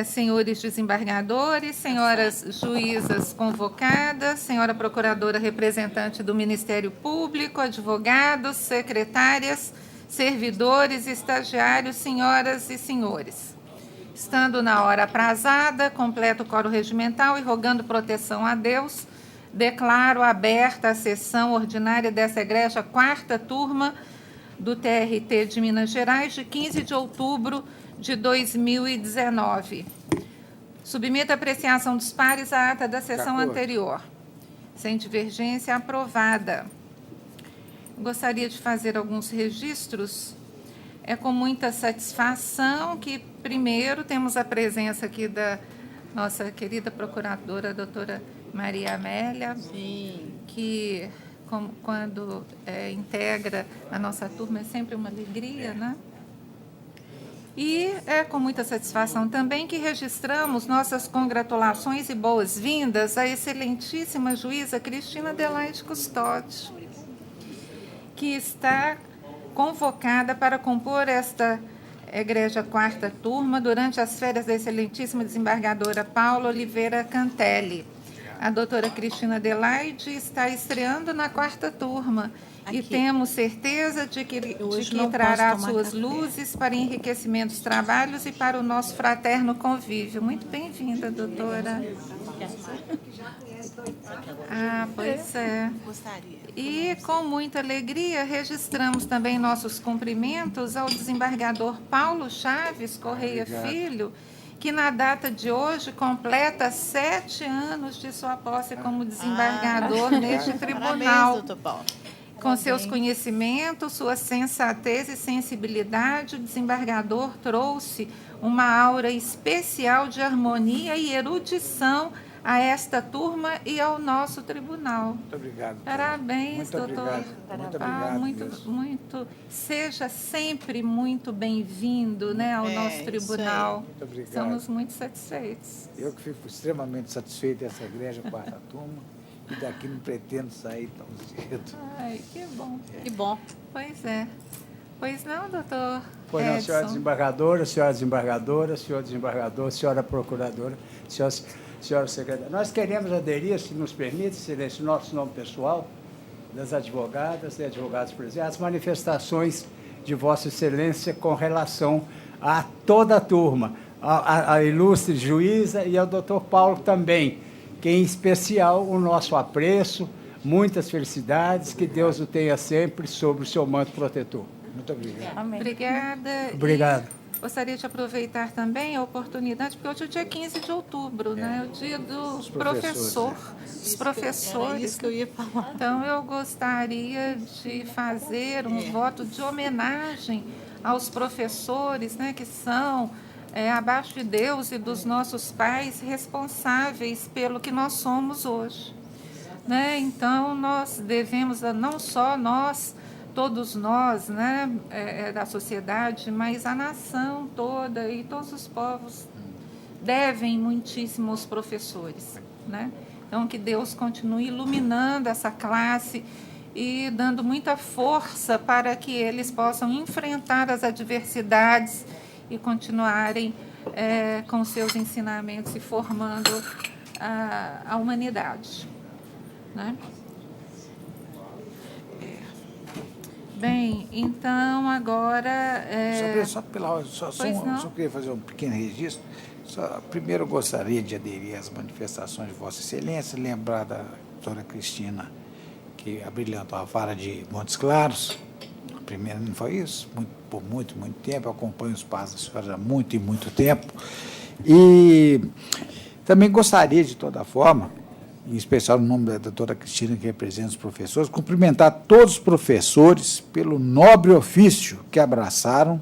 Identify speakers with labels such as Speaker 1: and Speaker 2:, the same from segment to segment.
Speaker 1: Senhores desembargadores, senhoras juízas convocadas, senhora procuradora representante do Ministério Público, advogados, secretárias, servidores, estagiários, senhoras e senhores. Estando na hora aprazada, completo o coro regimental e rogando proteção a Deus, declaro aberta a sessão ordinária dessa egrégia quarta turma do TRT de Minas Gerais, de 15 de outubro de 2019. Submeto a apreciação dos pares a ata da sessão anterior. Sem divergência, aprovada. Gostaria de fazer alguns registros. É com muita satisfação que, primeiro, temos a presença aqui da nossa querida procuradora, a doutora Maria Amélia, que, quando integra a nossa turma, é sempre uma alegria, né? E é com muita satisfação também que registramos nossas congratulações e boas-vindas à excelentíssima juíza Cristina Adelaide Custódio, que está convocada para compor esta egrégia quarta turma durante as férias da excelentíssima desembargadora Paula Oliveira Cantelli. A doutora Cristina Adelaide está estreando na quarta turma. Aqui. E temos certeza de que trará suas luzes para enriquecimento dos trabalhos e para o nosso fraterno convívio. Muito bem-vinda, doutora. Pois é. E, com muita alegria, registramos também nossos cumprimentos ao desembargador Paulo Chaves Correia Filho, que na data de hoje completa 7 anos de sua posse como desembargador neste tribunal.
Speaker 2: Parabéns, doutor Paulo.
Speaker 1: Com seus conhecimentos, sua sensatez e sensibilidade, o desembargador trouxe uma aura especial de harmonia e erudição a esta turma e ao nosso tribunal.
Speaker 3: Muito obrigado.
Speaker 1: Parabéns, doutor.
Speaker 3: Muito obrigado.
Speaker 1: Muito. Seja sempre muito bem-vindo, né, ao nosso tribunal.
Speaker 3: Muito obrigado.
Speaker 1: Estamos muito satisfeitos.
Speaker 3: Eu que fico extremamente satisfeito dessa igreja quarta turma. E daqui não pretendo sair tão cedo.
Speaker 1: Ai, que bom.
Speaker 2: Que bom.
Speaker 1: Pois é. Pois não, doutor
Speaker 4: Pois não, senhora desembargadora, senhor desembargador, senhora procuradora, senhora secretária. Nós queremos aderir, se nos permite, Excelência, nosso nome pessoal, das advogadas e advogados presentes, às manifestações de Vossa Excelência com relação a toda a turma, a ilustre juíza e ao doutor Paulo também, que em especial o nosso apreço, muitas felicidades, que Deus o tenha sempre sobre o seu manto protetor.
Speaker 3: Muito obrigado.
Speaker 1: Amém. Obrigada.
Speaker 4: Obrigado.
Speaker 1: Gostaria de aproveitar também a oportunidade, porque hoje é o dia 15 de outubro, né? O dia do professor, dos professores.
Speaker 2: É isso que eu ia falar.
Speaker 1: Então, eu gostaria de fazer um voto de homenagem aos professores, né, que são, abaixo de Deus e dos nossos pais, responsáveis pelo que nós somos hoje. Né? Então, nós devemos, não só nós, todos nós, né, da sociedade, mas a nação toda e todos os povos devem muitíssimo aos professores. Né? Então, que Deus continue iluminando essa classe e dando muita força para que eles possam enfrentar as adversidades e continuarem com seus ensinamentos e formando a humanidade. Né? Bem, então, agora...
Speaker 3: Só queria fazer um pequeno registro. Primeiro, eu gostaria de aderir às manifestações de Vossa Excelência, lembrar da doutora Cristina, que abrilhantou a vara de Montes Claros. Primeiro, não foi isso? Por muito tempo. Eu acompanho os passos da senhora há muito tempo. E também gostaria, de toda forma, em especial no nome da doutora Cristina, que representa os professores, cumprimentar todos os professores pelo nobre ofício que abraçaram,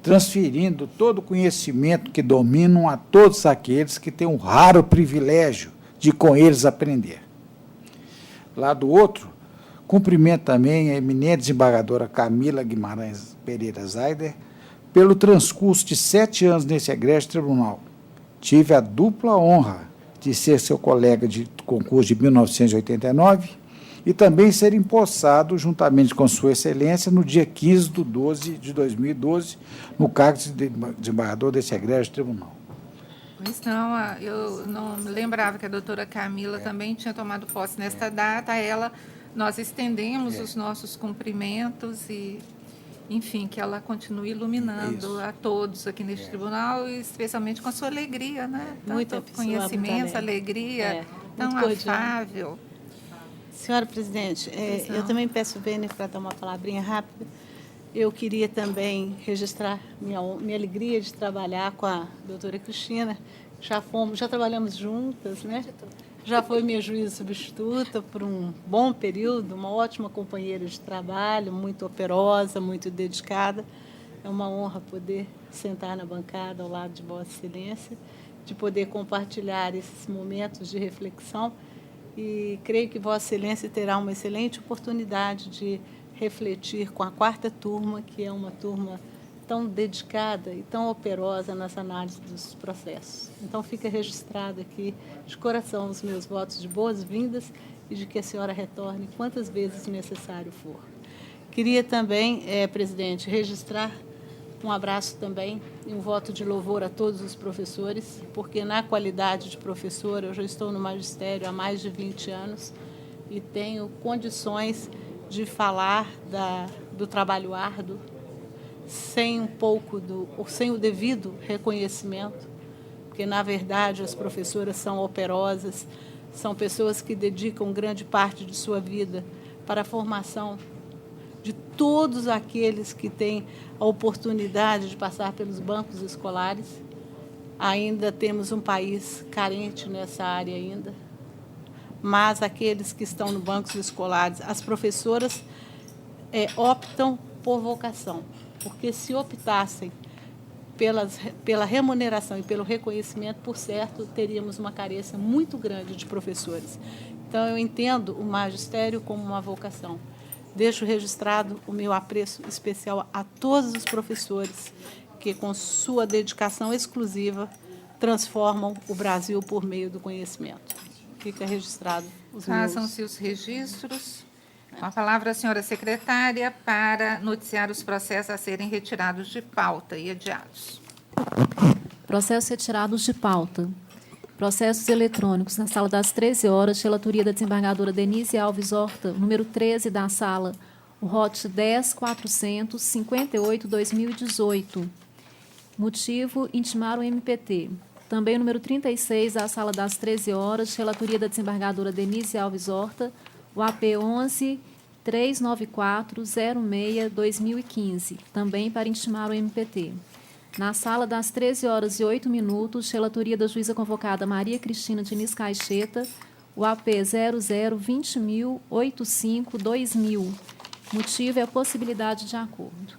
Speaker 3: transferindo todo o conhecimento que dominam a todos aqueles que têm o raro privilégio de com eles aprender. Lá do outro, cumprimento também a eminente desembargadora Camila Guimarães Pereira Zaider pelo transcurso de 7 anos nesse egrégio tribunal. Tive a dupla honra de ser seu colega de concurso de 1989 e também ser empossado, juntamente com Sua Excelência, no dia 15/12/2012, no cargo de desembargador desse egrégio tribunal.
Speaker 1: Pois não, eu não lembrava que a doutora Camila também tinha tomado posse nesta data. A ela, nós estendemos os nossos cumprimentos e, enfim, que ela continue iluminando a todos aqui neste tribunal, e especialmente com a sua alegria, né?
Speaker 2: Muita
Speaker 1: Tanto
Speaker 2: pessoa,
Speaker 1: conhecimento,
Speaker 2: muita
Speaker 1: alegria, tão
Speaker 2: muito cordial.
Speaker 1: afável.
Speaker 2: Senhora presidente, eu também peço vênia para dar uma palavrinha rápida. Eu queria também registrar minha alegria de trabalhar com a doutora Cristina. Já trabalhamos juntas, né? Já foi minha juíza substituta por um bom período, uma ótima companheira de trabalho, muito operosa, muito dedicada. É uma honra poder sentar na bancada ao lado de Vossa Excelência, de poder compartilhar esses momentos de reflexão, e creio que Vossa Excelência terá uma excelente oportunidade de refletir com a 4ª turma, que é uma turma tão dedicada e tão operosa nessa análise dos processos. Então, fica registrado aqui, de coração, os meus votos de boas-vindas e de que a senhora retorne quantas vezes necessário for. Queria também, presidente, registrar um abraço também e um voto de louvor a todos os professores, porque na qualidade de professora, eu já estou no magistério há mais de 20 anos e tenho condições de falar do trabalho árduo sem sem o devido reconhecimento, porque, na verdade, as professoras são operosas, são pessoas que dedicam grande parte de sua vida para a formação de todos aqueles que têm a oportunidade de passar pelos bancos escolares. Ainda temos um país carente nessa área ainda, mas aqueles que estão no bancos escolares, as professoras optam por vocação, porque se optassem pela remuneração e pelo reconhecimento, por certo, teríamos uma carência muito grande de professores. Então, eu entendo o magistério como uma vocação. Deixo registrado o meu apreço especial a todos os professores que, com sua dedicação exclusiva, transformam o Brasil por meio do conhecimento. Fica registrado os meus...
Speaker 1: Façam-se os registros. Com a palavra, a senhora secretária, para noticiar os processos a serem retirados de pauta e adiados.
Speaker 5: Processos retirados de pauta. Processos eletrônicos na sala das 13 horas, relatoria da desembargadora Denise Alves Horta, número 13 da sala, o ROT 10.458/2018. Motivo, intimar o MPT. Também o número 36 da sala das 13 horas, relatoria da desembargadora Denise Alves Horta, o AP 11.39406/2015, também para intimar o MPT. Na sala das 13 horas e 8 minutos, relatoria da juíza convocada Maria Cristina Diniz Caixeta, o AP 0020.085/2000. Motivo é a possibilidade de acordo.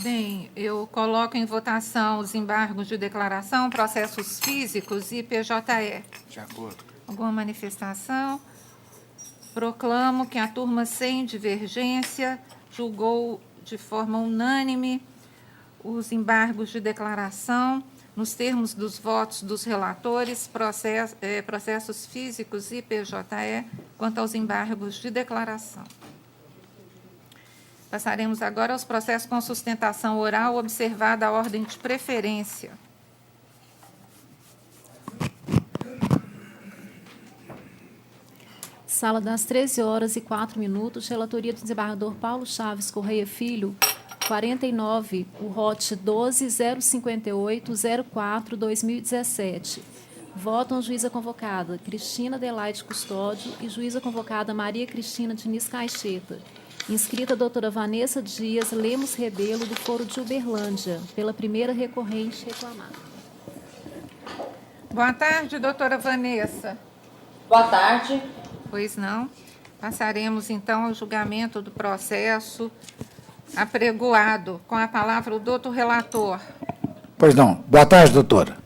Speaker 1: Bem, eu coloco em votação os embargos de declaração, processos físicos e PJE.
Speaker 3: De acordo.
Speaker 1: Alguma manifestação? Proclamo que a turma sem divergência julgou de forma unânime os embargos de declaração, nos termos dos votos dos relatores, processos físicos e PJE, quanto aos embargos de declaração. Passaremos agora aos processos com sustentação oral, observada a ordem de preferência.
Speaker 5: Sala das 13 horas e 4 minutos, relatoria do desembargador Paulo Chaves Correia Filho, 49, o ROT 12.058.04/2017. Votam a juíza convocada Cristina Adelaide Custódio e juíza convocada Maria Cristina Diniz Caixeta. Inscrita a doutora Vanessa Dias Lemos Rebelo, do Foro de Uberlândia, pela primeira recorrente reclamada.
Speaker 1: Boa tarde, doutora Vanessa.
Speaker 6: Boa tarde.
Speaker 1: Pois não. Passaremos, então, ao julgamento do processo apregoado. Com a palavra, o doutor relator.
Speaker 3: Pois não. Boa tarde, doutora.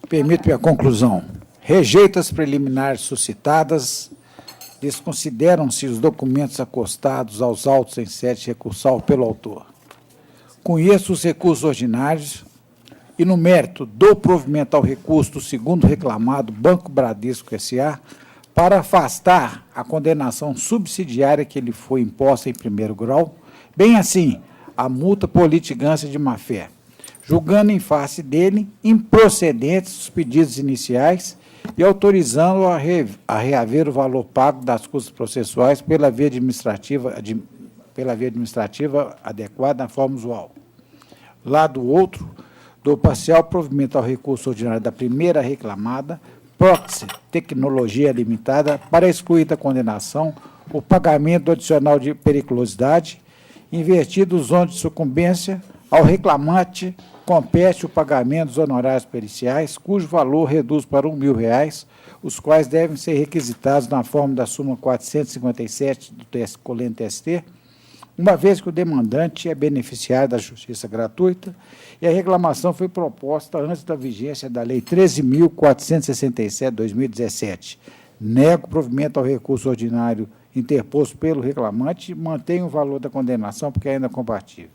Speaker 3: Permito-me a conclusão. Rejeita as preliminares suscitadas. Desconsideram-se os documentos acostados aos autos em sede recursal pelo autor. Conheço os recursos ordinários e no mérito do provimento ao recurso do segundo reclamado, Banco Bradesco S.A., para afastar a condenação subsidiária que lhe foi imposta em primeiro grau, bem assim a multa por litigância de má-fé, julgando em face dele improcedentes os pedidos iniciais e autorizando a reaver o valor pago das custas processuais pela via administrativa adequada na forma usual. Lado outro, do parcial provimento ao recurso ordinário da primeira reclamada, Proxy Tecnologia Limitada, para excluir da condenação o pagamento do adicional de periculosidade, invertido os ônus de sucumbência, ao reclamante compete o pagamento dos honorários periciais, cujo valor reduz para R$ 1.000, os quais devem ser requisitados na forma da súmula 457 do colente TST, uma vez que o demandante é beneficiário da justiça gratuita e a reclamação foi proposta antes da vigência da Lei 13.467/2017. Nego provimento ao recurso ordinário interposto pelo reclamante e mantém o valor da condenação, porque ainda é compatível.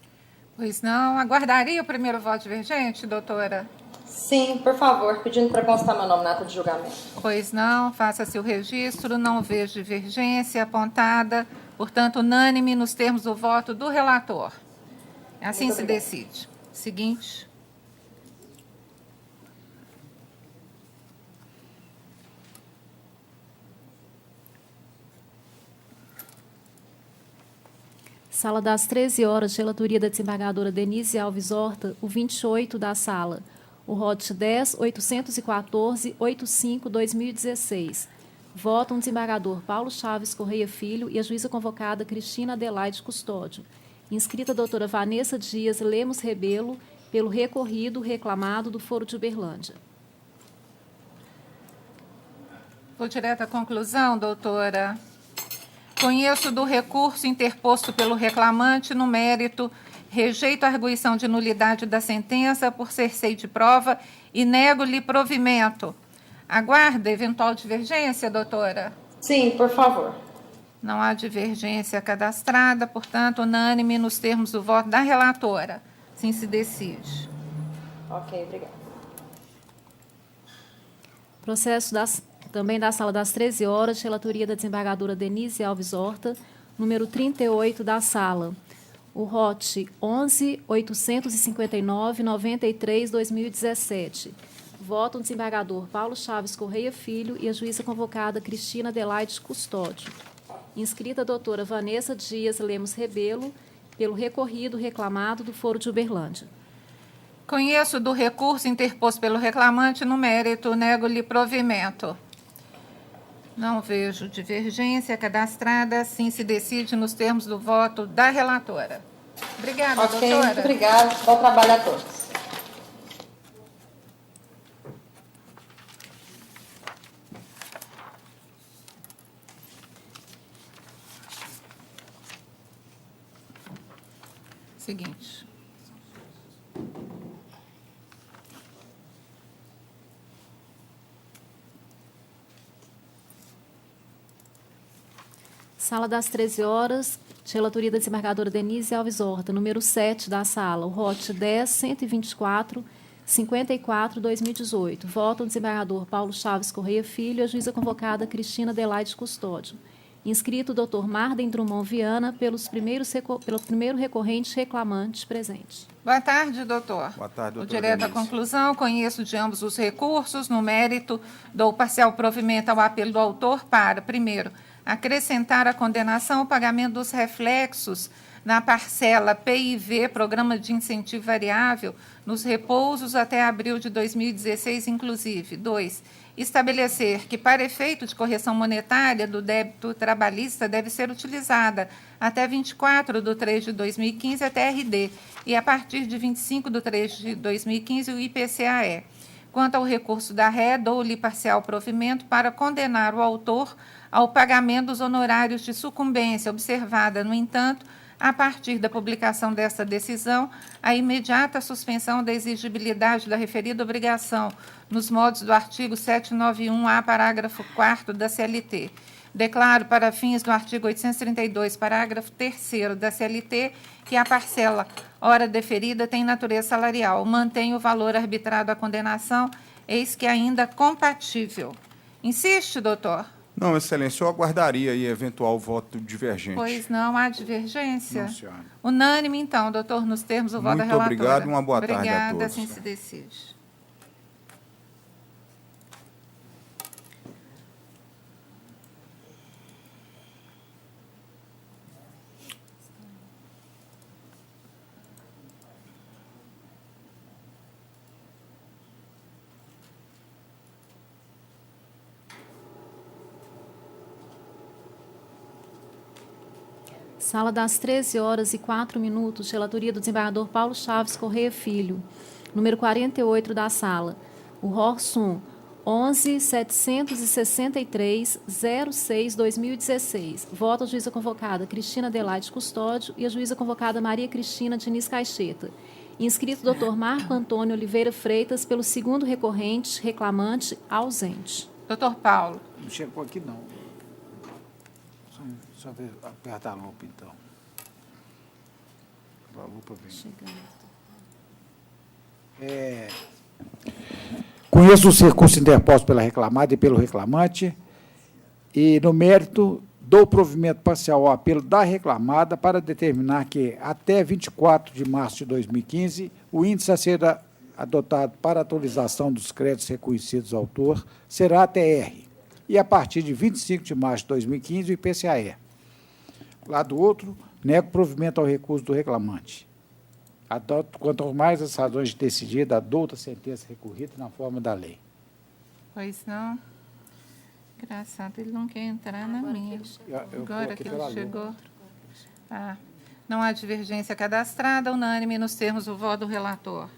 Speaker 1: Pois não. Aguardaria o primeiro voto divergente, doutora?
Speaker 6: Sim, por favor, pedindo para constar meu nome na ata de julgamento.
Speaker 1: Pois não. Faça-se o registro. Não vejo divergência apontada. Portanto, unânime nos termos do voto do relator. Assim se decide. Seguinte.
Speaker 5: Sala das 13 horas, de relatoria da desembargadora Denise Alves Horta, o 28 da sala. O ROT 10.814.85/2016. Votam o desembargador Paulo Chaves Correia Filho e a juíza convocada Cristina Adelaide Custódio. Inscrita a doutora Vanessa Dias Lemos Rebelo, pelo recorrido reclamado do Foro de Uberlândia.
Speaker 1: Vou direto à conclusão, doutora. Conheço do recurso interposto pelo reclamante no mérito, rejeito a arguição de nulidade da sentença por ser seio de prova e nego-lhe provimento. Aguarda eventual divergência, doutora?
Speaker 6: Sim, por favor.
Speaker 1: Não há divergência cadastrada, portanto, unânime nos termos do voto da relatora. Assim se decide.
Speaker 6: Ok, obrigada.
Speaker 5: Processo também da sala das 13 horas, de relatoria da desembargadora Denise Alves Horta, número 38 da sala. O ROT 11.859.93/2017. Votam o desembargador Paulo Chaves Correia Filho e a juíza convocada Cristina Adelaide Custódio. Inscrita a doutora Vanessa Dias Lemos Rebelo, pelo recorrido reclamado do Foro de Uberlândia.
Speaker 1: Conheço do recurso interposto pelo reclamante no mérito, nego-lhe provimento. Não vejo divergência cadastrada, assim se decide nos termos do voto da relatora. Obrigada,
Speaker 6: Ok,
Speaker 1: doutora.
Speaker 6: muito obrigada. Bom trabalho a todos.
Speaker 1: Seguinte.
Speaker 5: Sala das 13 horas, de relatoria da desembargadora Denise Alves Horta, número 7 da sala, o ROT 10.124.54/2018. Votam o desembargador Paulo Chaves Correia Filho e a juíza convocada Cristina Adelaide Custódio. Inscrito o doutor Marden Drummond Viana, pelo primeiro recorrente reclamante presente.
Speaker 1: Boa tarde, doutor.
Speaker 7: Boa tarde, doutora
Speaker 1: Direto à
Speaker 7: Denise.
Speaker 1: conclusão, conheço de ambos os recursos, no mérito, dou parcial provimento ao apelo do autor para, primeiro, acrescentar à condenação o pagamento dos reflexos na parcela PIV, Programa de Incentivo Variável, nos repousos até abril de 2016, inclusive. 2. Estabelecer que, para efeito de correção monetária do débito trabalhista, deve ser utilizada até 24/3/2015 a TRD e, a partir de 25/3/2015, o IPCAE. Quanto ao recurso da ré, dou-lhe parcial provimento para condenar o autor ao pagamento dos honorários de sucumbência, observada, no entanto, a partir da publicação desta decisão, a imediata suspensão da exigibilidade da referida obrigação, nos modos do artigo 791-A, parágrafo 4º da CLT. Declaro, para fins do artigo 832, parágrafo 3º da CLT, que a parcela hora deferida tem natureza salarial. Mantém o valor arbitrado à condenação, eis que ainda compatível. Insiste, doutor?
Speaker 7: Não, Excelência, eu aguardaria aí eventual voto divergente.
Speaker 1: Pois não há divergência?
Speaker 3: Não, senhora.
Speaker 1: Unânime, então, doutor, nos termos do voto da relatora.
Speaker 7: Muito obrigado, uma boa tarde a
Speaker 1: Obrigada,
Speaker 7: todos.
Speaker 1: assim se decide.
Speaker 5: Sala das 13h04, relatoria do desembargador Paulo Chaves Correia Filho, número 48 da sala. O ROR-SUM 11.763.06/2016. Vota a juíza convocada Cristina Adelaide Custódio e a juíza convocada Maria Cristina Diniz Caixeta. Inscrito Dr. Marco Antônio Oliveira Freitas pelo segundo recorrente, reclamante, ausente.
Speaker 1: Doutor Paulo.
Speaker 3: Não chegou aqui, não. Só aperta a lupa, então. A lupa vem. Conheço os recursos interpostos pela reclamada e pelo reclamante e, no mérito, dou provimento parcial ao apelo da reclamada para determinar que, até 24 de março de 2015, o índice a ser adotado para atualização dos créditos reconhecidos ao autor será a TR, e, a partir de 25 de março de 2015, o IPCAE. Lado outro, nego provimento ao recurso do reclamante. Adoto, quanto mais as razões de decidida, adouta a sentença recorrida na forma da lei.
Speaker 1: Pois não. Engraçado, ele não quer entrar na minha. Agora que ele chegou. Ah, não há divergência cadastrada, unânime nos termos do voto do relator.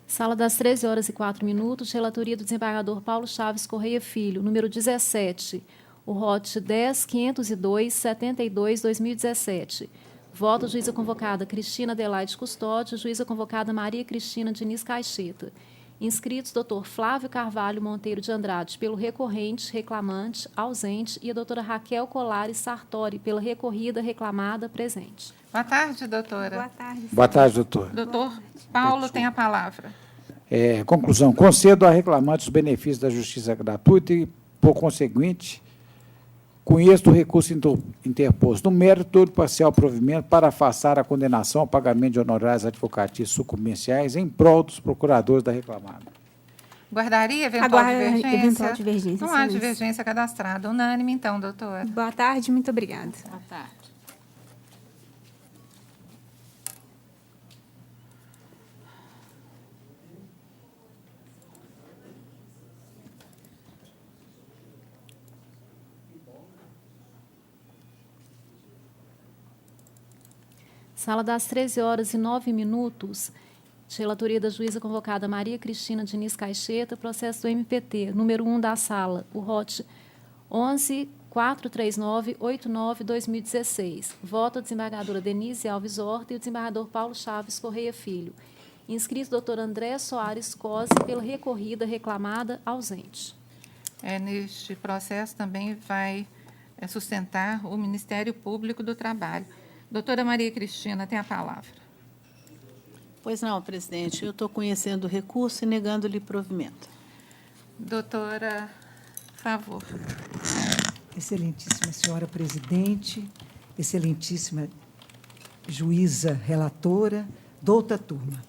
Speaker 5: Sala das 13h04, relatoria do desembargador Paulo Chaves Correia Filho, número 17, o ROT 10.502.72/2017. Voto juíza convocada Cristina Adelaide Custódio, juíza convocada Maria Cristina Diniz Caixeta. Inscritos Dr. Flávio Carvalho Monteiro de Andrade pelo recorrente, reclamante, ausente, e a doutora Raquel Colares Sartori pela recorrida, reclamada, presente.
Speaker 1: Boa tarde, doutora.
Speaker 8: Boa tarde.
Speaker 3: Boa tarde, doutor.
Speaker 1: Doutor Paulo tem a palavra.
Speaker 3: Conclusão. Concedo a reclamante os benefícios da justiça gratuita e, por conseguinte, conheço o recurso interposto no mérito todo parcial provimento para afastar a condenação ao pagamento de honorários advocatícios sucumbenciais em prol dos procuradores da reclamada.
Speaker 1: Guardaria eventual divergência?
Speaker 8: Eventual divergência.
Speaker 1: Não há divergência cadastrada. Unânime, então, doutora.
Speaker 8: Boa tarde, muito obrigada.
Speaker 2: Boa tarde.
Speaker 5: Sala das 13h09, relatoria da juíza convocada Maria Cristina Diniz Caixeta, processo do MPT, número 1 da sala, o ROT 11.439.89/2016. Voto a desembargadora Denise Alves Horta e o desembargador Paulo Chaves Correia Filho. Inscrito doutor André Soares Cosi pela recorrida, reclamada, ausente.
Speaker 1: Neste processo também vai sustentar o Ministério Público do Trabalho. Doutora Maria Cristina, tem a palavra.
Speaker 2: Pois não, presidente. Eu estou conhecendo o recurso e negando-lhe provimento.
Speaker 1: Doutora, por favor.
Speaker 9: Excelentíssima senhora presidente, excelentíssima juíza relatora, douta turma.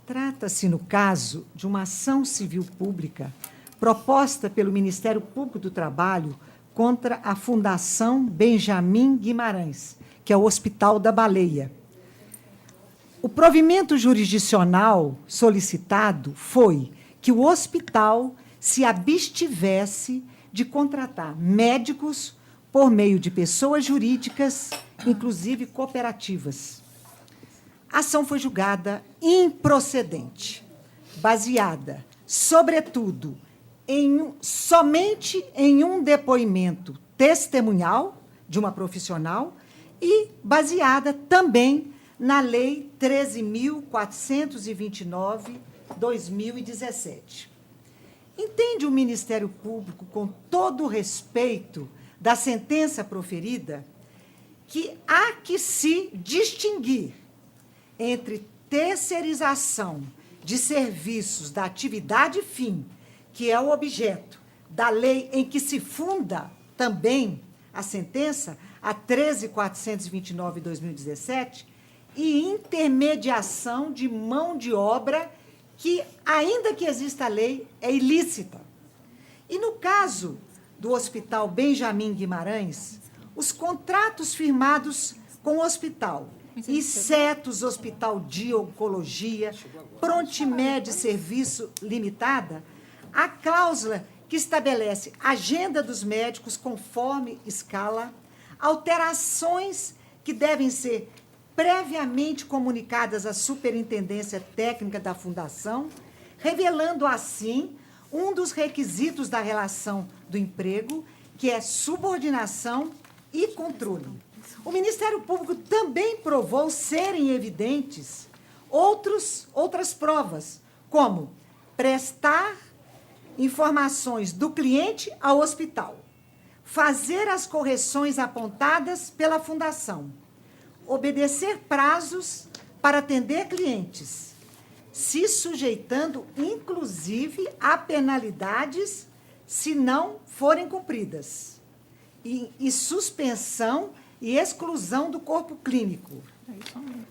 Speaker 9: Trata-se, no caso, de uma ação civil pública proposta pelo Ministério Público do Trabalho contra a Fundação Benjamin Guimarães, que é o Hospital da Baleia. O provimento jurisdicional solicitado foi que o hospital se abstivesse de contratar médicos por meio de pessoas jurídicas, inclusive cooperativas. A ação foi julgada improcedente, baseada, sobretudo, somente em um depoimento testemunhal de uma profissional e baseada também na Lei 13.429/2017. Entende o Ministério Público, com todo o respeito da sentença proferida que há que se distinguir entre terceirização de serviços da atividade fim, que é o objeto da lei em que se funda também a sentença, a 13.429 de 2017, e intermediação de mão de obra que, ainda que exista a lei, é ilícita. E no caso do Hospital Benjamin Guimarães, os contratos firmados com o hospital, exceto os Hospital de Oncologia, Prontimed Serviço Limitada, a cláusula que estabelece agenda dos médicos conforme escala, alterações que devem ser previamente comunicadas à Superintendência Técnica da Fundação, revelando assim um dos requisitos da relação do emprego, que é subordinação e controle. O Ministério Público também provou serem evidentes outras provas, como prestar informações do cliente ao hospital, fazer as correções apontadas pela Fundação, obedecer prazos para atender clientes, se sujeitando, inclusive, a penalidades se não forem cumpridas, e suspensão e exclusão do corpo clínico,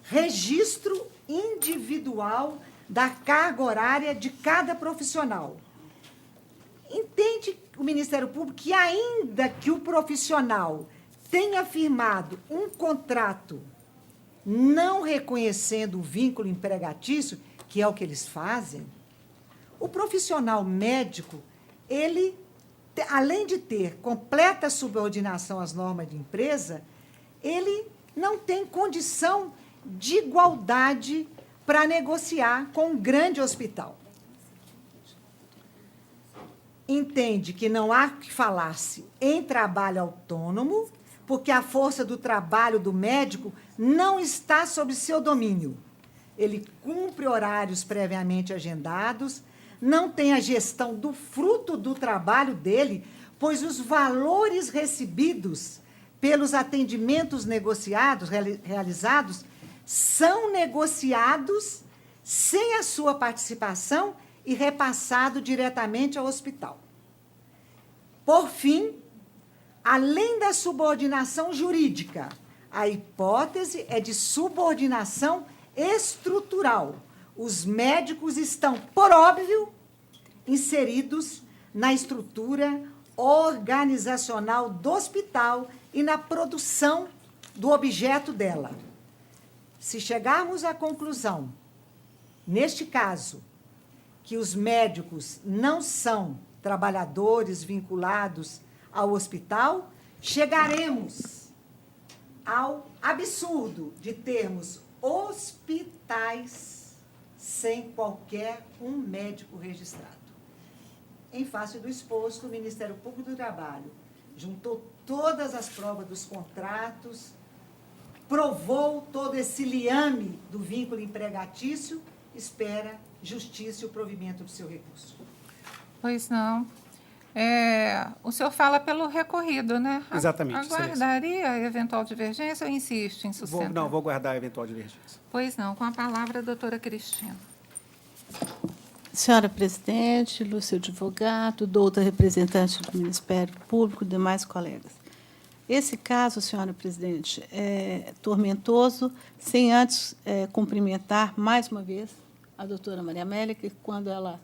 Speaker 9: registro individual da carga horária de cada profissional. Entende o Ministério Público que, ainda que o profissional tenha firmado um contrato não reconhecendo o vínculo empregatício, que é o que eles fazem, o profissional médico, ele, além de ter completa subordinação às normas de empresa, ele não tem condição de igualdade para negociar com um grande hospital. Entende que não há que falar-se em trabalho autônomo, porque a força do trabalho do médico não está sob seu domínio. Ele cumpre horários previamente agendados, não tem a gestão do fruto do trabalho dele, pois os valores recebidos pelos atendimentos realizados são negociados sem a sua participação e repassado diretamente ao hospital. Por fim, além da subordinação jurídica, a hipótese é de subordinação estrutural. Os médicos estão, por óbvio, inseridos na estrutura organizacional do hospital e na produção do objeto dela. Se chegarmos à conclusão, neste caso, que os médicos não são trabalhadores vinculados ao hospital, chegaremos ao absurdo de termos hospitais sem qualquer um médico registrado. Em face do exposto, o Ministério Público do Trabalho juntou todas as provas dos contratos, provou todo esse liame do vínculo empregatício, espera justiça e o provimento do seu recurso.
Speaker 1: Pois não. O senhor fala pelo recorrido, né?
Speaker 10: Exatamente.
Speaker 1: Aguardaria a eventual divergência ou insiste em sustentar?
Speaker 10: Vou guardar a eventual divergência.
Speaker 1: Pois não. Com a palavra, a doutora Cristina.
Speaker 2: Senhora presidente, Lúcio advogado, doutor representante do Ministério Público, demais colegas. Esse caso, senhora presidente, é tormentoso, sem antes cumprimentar mais uma vez a doutora Maria Amélia, que quando ela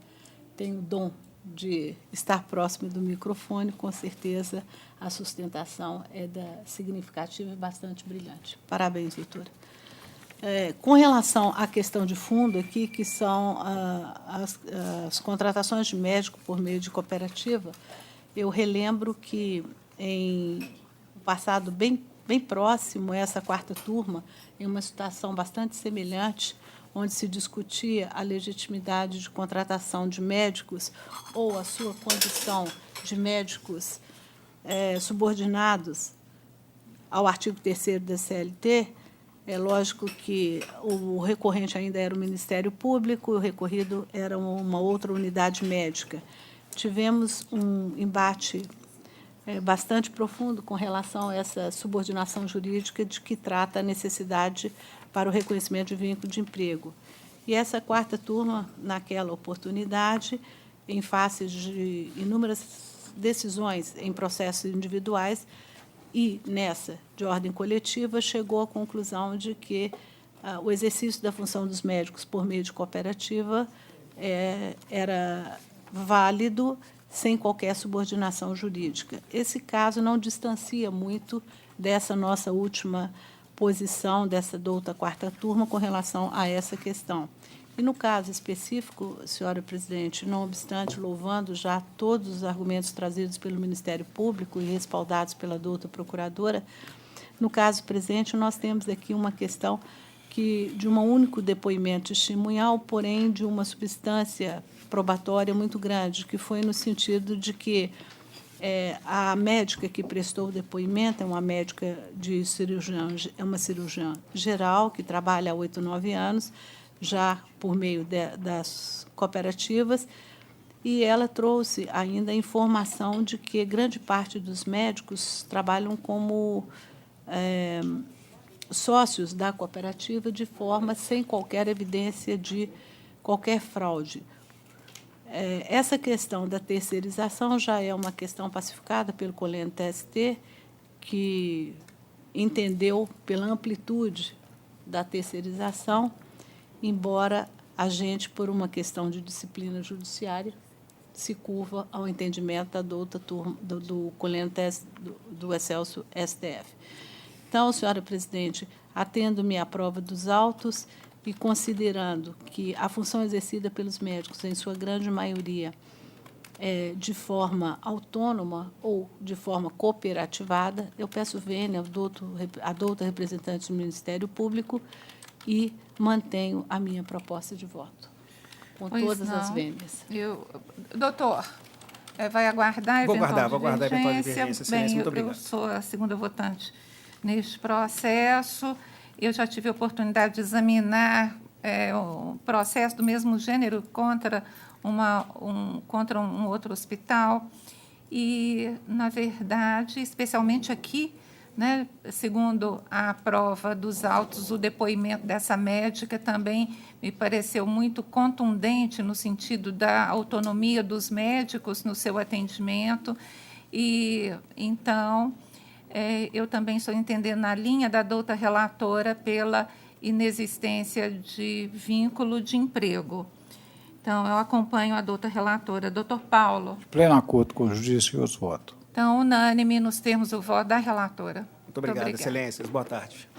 Speaker 2: tem o dom de estar próximo do microfone, com certeza a sustentação é significativa e bastante brilhante. Parabéns, doutora. Com relação à questão de fundo aqui, que são as contratações de médico por meio de cooperativa, eu relembro que, em um passado bem próximo, essa quarta turma, em uma situação bastante semelhante, onde se discutia a legitimidade de contratação de médicos ou a sua condição de médicos subordinados ao artigo 3º da CLT, é lógico que o recorrente ainda era o Ministério Público, o recorrido era uma outra unidade médica. Tivemos um embate bastante profundo com relação a essa subordinação jurídica de que trata a necessidade para o reconhecimento de vínculo de emprego. E essa quarta turma, naquela oportunidade, em face de inúmeras decisões em processos individuais e nessa de ordem coletiva, chegou à conclusão de que o exercício da função dos médicos por meio de cooperativa era válido sem qualquer subordinação jurídica. Esse caso não distancia muito dessa nossa última posição, dessa douta quarta turma, com relação a essa questão. E, no caso específico, senhora presidente, não obstante, louvando já todos os argumentos trazidos pelo Ministério Público e respaldados pela douta procuradora, no caso presente, nós temos aqui uma questão de um único depoimento testemunhal, porém de uma substância probatória muito grande, que foi no sentido de que a médica que prestou o depoimento é uma médica é uma cirurgiã geral, que trabalha há 8, 9 anos, já por meio das cooperativas, e ela trouxe ainda a informação de que grande parte dos médicos trabalham como sócios da cooperativa de forma sem qualquer evidência de qualquer fraude. Essa questão da terceirização já é uma questão pacificada pelo Colégio TST, que entendeu pela amplitude da terceirização, embora a gente, por uma questão de disciplina judiciária, se curva ao entendimento da douta turma do Colégio TST do Excelso STF. Então, senhora presidente, atendo-me à prova dos autos e considerando que a função exercida pelos médicos, em sua grande maioria, de forma autônoma ou de forma cooperativada, eu peço vênia à douta representante do Ministério Público e mantenho a minha proposta de voto, com todas as vênias.
Speaker 1: Doutor, vai aguardar
Speaker 10: Vou
Speaker 1: eventual
Speaker 10: aguardar eventual divergência.
Speaker 1: Bem,
Speaker 10: Muito obrigado.
Speaker 1: Eu sou a segunda votante neste processo. Eu já tive a oportunidade de examinar um processo do mesmo gênero contra um outro hospital e, na verdade, especialmente aqui, né, segundo a prova dos autos, o depoimento dessa médica também me pareceu muito contundente no sentido da autonomia dos médicos no seu atendimento. E, então, eu também estou entendendo na linha da douta relatora pela inexistência de vínculo de emprego. Então, eu acompanho a douta relatora. Doutor Paulo.
Speaker 3: Pleno acordo com o juízo e os votos.
Speaker 1: Então, unânime nos termos do voto da relatora.
Speaker 10: Muito obrigado, excelências. Boa tarde.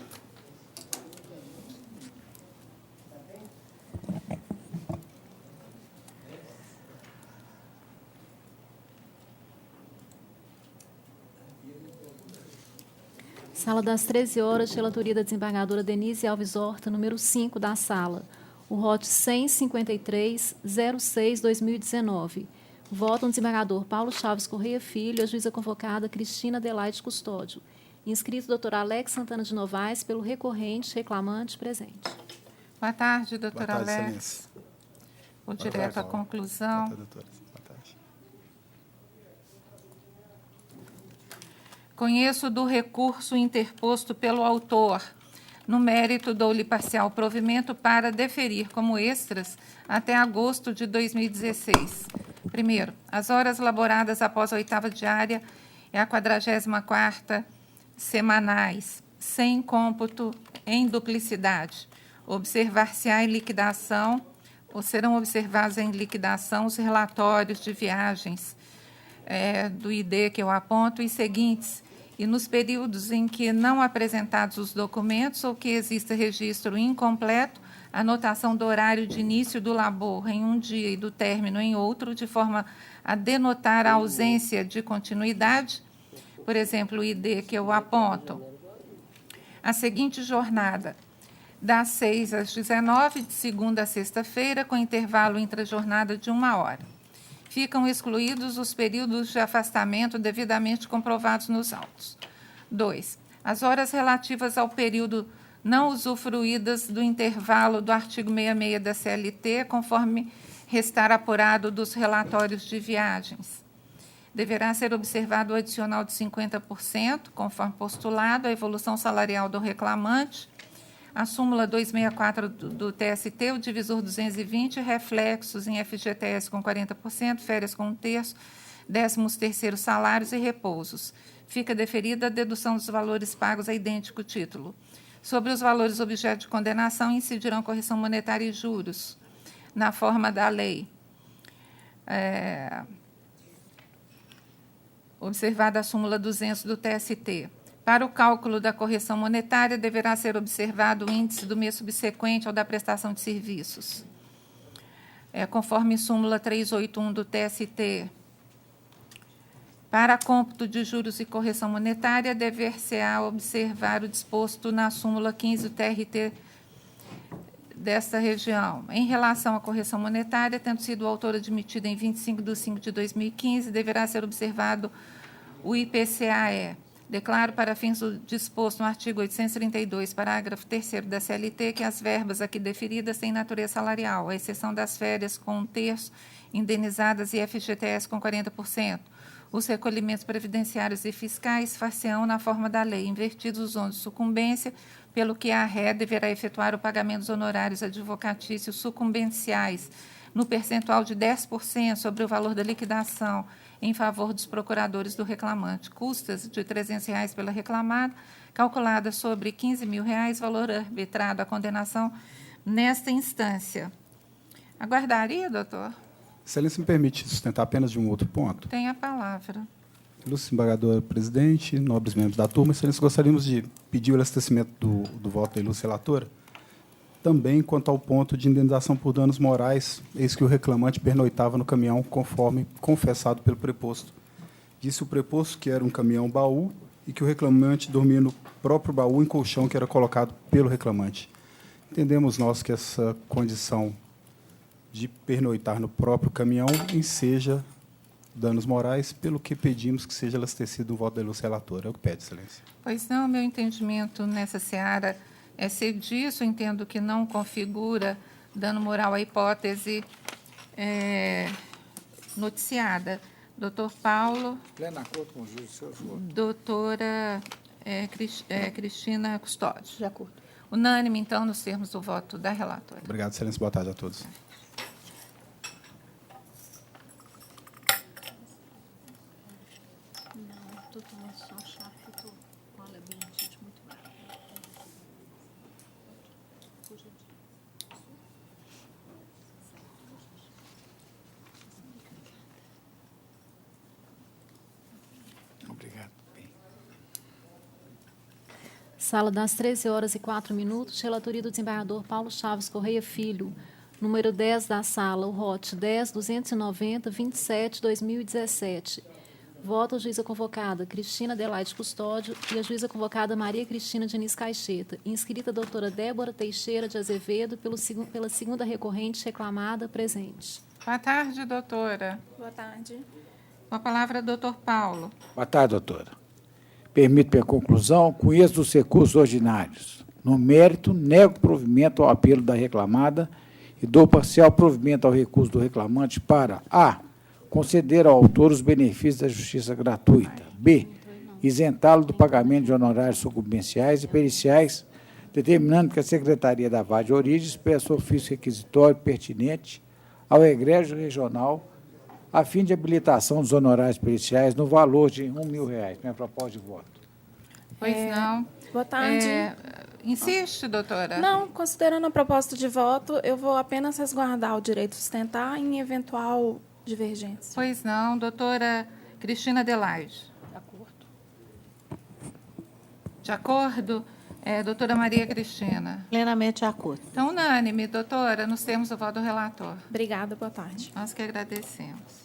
Speaker 5: Sala das 13 horas, relatoria da desembargadora Denise Alves Horta, número 5 da sala. O ROT 153-06-2019. Votam o desembargador Paulo Chaves Correia Filho, a juíza convocada Cristina Adelaide Custódio. Inscrito doutor Alex Santana de Novaes, pelo recorrente, reclamante, presente.
Speaker 1: Boa tarde, doutor
Speaker 7: Boa tarde,
Speaker 1: Alex.
Speaker 7: excelência.
Speaker 1: Vou direto à conclusão.
Speaker 7: Boa tarde, doutora. Boa tarde.
Speaker 1: Conheço do recurso interposto pelo autor. No mérito, dou-lhe parcial provimento para deferir como extras até agosto de 2016. Primeiro, as horas laboradas após a 8ª diária e a 44ª semanais, sem cômputo em duplicidade. Observar-se-á em liquidação, ou serão observados em liquidação, os relatórios de viagens do ID que eu aponto e seguintes, e nos períodos em que não apresentados os documentos ou que exista registro incompleto, anotação do horário de início do labor em um dia e do término em outro, de forma a denotar a ausência de continuidade. Por exemplo, o ID que eu aponto. A seguinte jornada, das 6 às 19, de segunda a sexta-feira, com intervalo intrajornada de 1 hora. Ficam excluídos os períodos de afastamento devidamente comprovados nos autos. 2. As horas relativas ao período não usufruídas do intervalo do artigo 66 da CLT, conforme restar apurado dos relatórios de viagens. deverá ser observado o adicional de 50%, conforme postulado, a evolução salarial do reclamante. A súmula 264 do TST, o divisor 220, reflexos em FGTS com 40%, férias com 1/3, 13º salários e repousos. Fica deferida a dedução dos valores pagos a idêntico título. Sobre os valores objeto de condenação, incidirão correção monetária e juros, na forma da lei. Observada a súmula 200 do TST. Para o cálculo da correção monetária, deverá ser observado o índice do mês subsequente ao da prestação de serviços. Conforme súmula 381 do TST, para cômputo de juros e correção monetária, dever-se-á observar o disposto na súmula 15 do TRT desta região. Em relação à correção monetária, tendo sido o autor admitido em 25 de 5 de 2015, deverá ser observado o IPCAE. Declaro, para fins do disposto no artigo 832, parágrafo 3º da CLT, que as verbas aqui deferidas têm natureza salarial, à exceção das férias com 1/3, indenizadas e FGTS com 40%. Os recolhimentos previdenciários e fiscais far-se-ão na forma da lei, invertidos os ônus de sucumbência, pelo que a RE deverá efetuar o pagamento dos honorários advocatícios sucumbenciais no percentual de 10% sobre o valor da liquidação em favor dos procuradores do reclamante. Custas de R$ 300 pela reclamada, calculada sobre R$ 15.000, valor arbitrado à condenação nesta instância. Aguardaria, doutor?
Speaker 11: Excelência, me permite sustentar apenas de um outro ponto?
Speaker 1: Tem a palavra.
Speaker 11: Ilustre desembargador presidente, nobres membros da turma, excelência, gostaríamos de pedir o elastecimento do voto da ilustre relatora, também quanto ao ponto de indenização por danos morais, eis que o reclamante pernoitava no caminhão, conforme confessado pelo preposto. Disse o preposto que era um caminhão-baú e que o reclamante dormia no próprio baú em colchão que era colocado pelo reclamante. Entendemos nós que essa condição de pernoitar no próprio caminhão enseja danos morais, pelo que pedimos que seja elastecido o voto da ilustre relatora. É o que pede, excelência.
Speaker 1: Pois não, meu entendimento nessa seara é ser disso, entendo que não configura dano moral à hipótese noticiada. Doutor Paulo.
Speaker 3: Pleno acordo com o juiz, seus votos.
Speaker 1: Doutora Cristina Custódio.
Speaker 2: De acordo.
Speaker 1: Unânime, então, nos termos do voto da relatora.
Speaker 11: Obrigado, excelência. Boa tarde a todos.
Speaker 3: Obrigado.
Speaker 5: Sala das 13h04, relatoria do desembargador Paulo Chaves Correia Filho, número 10 da sala, o ROT 10.290.27/2017. Voto a juíza convocada Cristina Adelaide Custódio e a juíza convocada Maria Cristina Diniz Caixeta. Inscrita a doutora Débora Teixeira de Azevedo, pela segunda recorrente reclamada, presente.
Speaker 1: Boa tarde, doutora.
Speaker 8: Boa tarde.
Speaker 1: Com a palavra, doutor Paulo.
Speaker 3: Boa tarde, doutora. Permito minha conclusão. Conheço os recursos ordinários. No mérito, nego provimento ao apelo da reclamada e dou parcial provimento ao recurso do reclamante para a. conceder ao autor os benefícios da justiça gratuita. B. Isentá-lo do pagamento de honorários sucumbenciais e periciais, determinando que a Secretaria da VAD de Origens peça ofício requisitório pertinente ao egrégio regional a fim de habilitação dos honorários periciais no valor de R$ 1.000. Minha proposta de voto.
Speaker 1: Pois não.
Speaker 8: Boa tarde.
Speaker 1: Insiste, doutora?
Speaker 8: Não, considerando a proposta de voto, eu vou apenas resguardar o direito de sustentar em eventual divergência.
Speaker 1: Pois não, doutora Cristina Adelaide.
Speaker 2: De acordo.
Speaker 1: De acordo? Doutora Maria Cristina.
Speaker 2: Plenamente de acordo.
Speaker 1: Então, unânime, doutora, nos termos do voto do relator.
Speaker 8: Obrigada, boa tarde.
Speaker 1: Nós que agradecemos.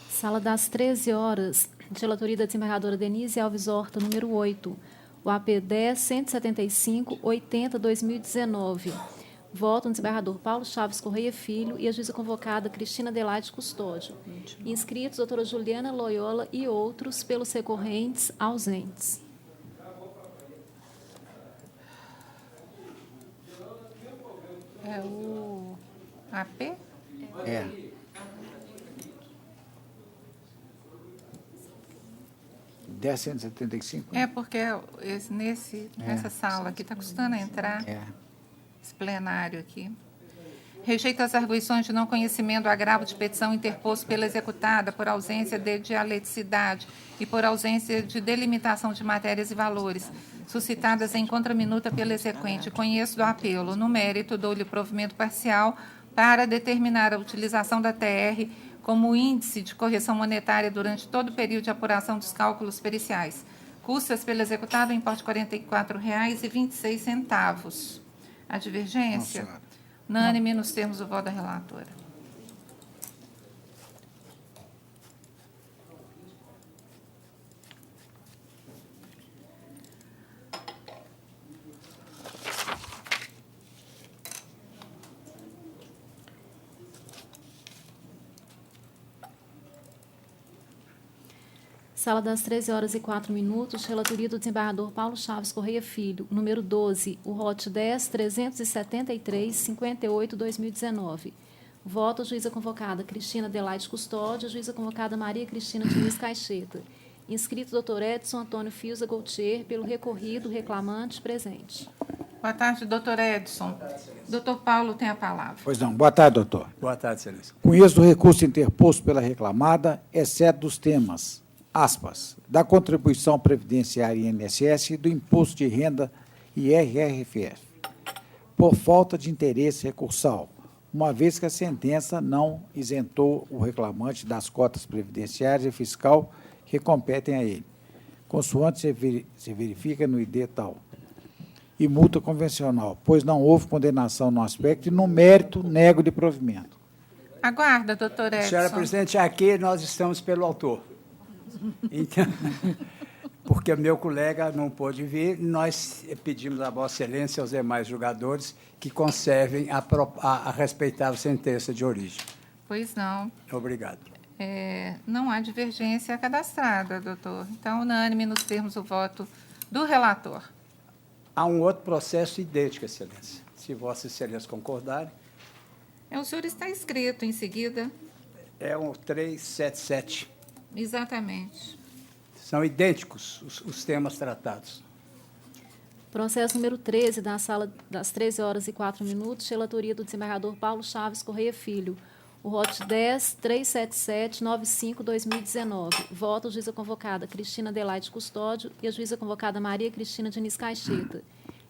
Speaker 5: Sala das 13h, de relatoria da desembargadora Denise Alves Horta, número 8. o AP 10.175.80/2019. Votam o desembargador Paulo Chaves Correia Filho e a juíza convocada Cristina Adelaide Custódio. Inscritos, doutora Juliana Loyola e outros, pelos recorrentes ausentes.
Speaker 1: É o AP?
Speaker 3: É. R$10.175?
Speaker 1: É, porque nessa sala aqui está custando entrar. Esse plenário aqui. Rejeita as arguições de não conhecimento do agravo de petição interposto pela executada por ausência de dialeticidade e por ausência de delimitação de matérias e valores, suscitadas em contraminuta pela exequente. Conheço do apelo. No mérito, dou-lhe provimento parcial para determinar a utilização da TR como índice de correção monetária durante todo o período de apuração dos cálculos periciais. Custas pelo executado em importe de R$ 44,26. A divergência?
Speaker 3: Não,
Speaker 1: unânime nos termos do voto da relatora.
Speaker 5: Sala das 13h04, relatoria do desembargador Paulo Chaves Correia Filho, número 12, o ROT 10.373.58/2019. Voto a juíza convocada Cristina Adelaide Custódio, a juíza convocada Maria Cristina Diniz Caixeta. Inscrito doutor Edson Antônio Fiuza Gautier, pelo recorrido, reclamante, presente.
Speaker 1: Boa tarde, doutor Edson. Doutor Paulo tem a palavra.
Speaker 3: Pois não. Boa tarde, doutor.
Speaker 4: Boa tarde, excelência.
Speaker 3: Conheço o recurso interposto pela reclamada, exceto dos temas, aspas, da contribuição previdenciária INSS e do imposto de renda IRRFF, por falta de interesse recursal, uma vez que a sentença não isentou o reclamante das cotas previdenciárias e fiscal que competem a ele, consoante se verifica no ID tal, e multa convencional, pois não houve condenação no aspecto e no mérito nego de provimento.
Speaker 1: Aguarda, doutor Edson.
Speaker 4: Senhora presidente, aqui nós estamos pelo autor. Então, porque o meu colega não pôde vir, nós pedimos a Vossa Excelência e aos demais julgadores que conservem a respeitável sentença de origem.
Speaker 1: Pois não.
Speaker 4: Obrigado.
Speaker 1: Não há divergência cadastrada, doutor. Então, unânime nos termos do voto do relator.
Speaker 4: Há um outro processo idêntico, Excelência. Se Vossa Excelência concordarem.
Speaker 1: O senhor está inscrito em seguida.
Speaker 4: É um 377.
Speaker 1: Exatamente.
Speaker 4: São idênticos os temas tratados.
Speaker 5: Processo número 13, da sala das 13h04, relatoria do desembargador Paulo Chaves Correia Filho, o ROT 10.377.95/2019. Voto a juíza convocada Cristina Adelaide Custódio e a juíza convocada Maria Cristina Diniz Caixeta.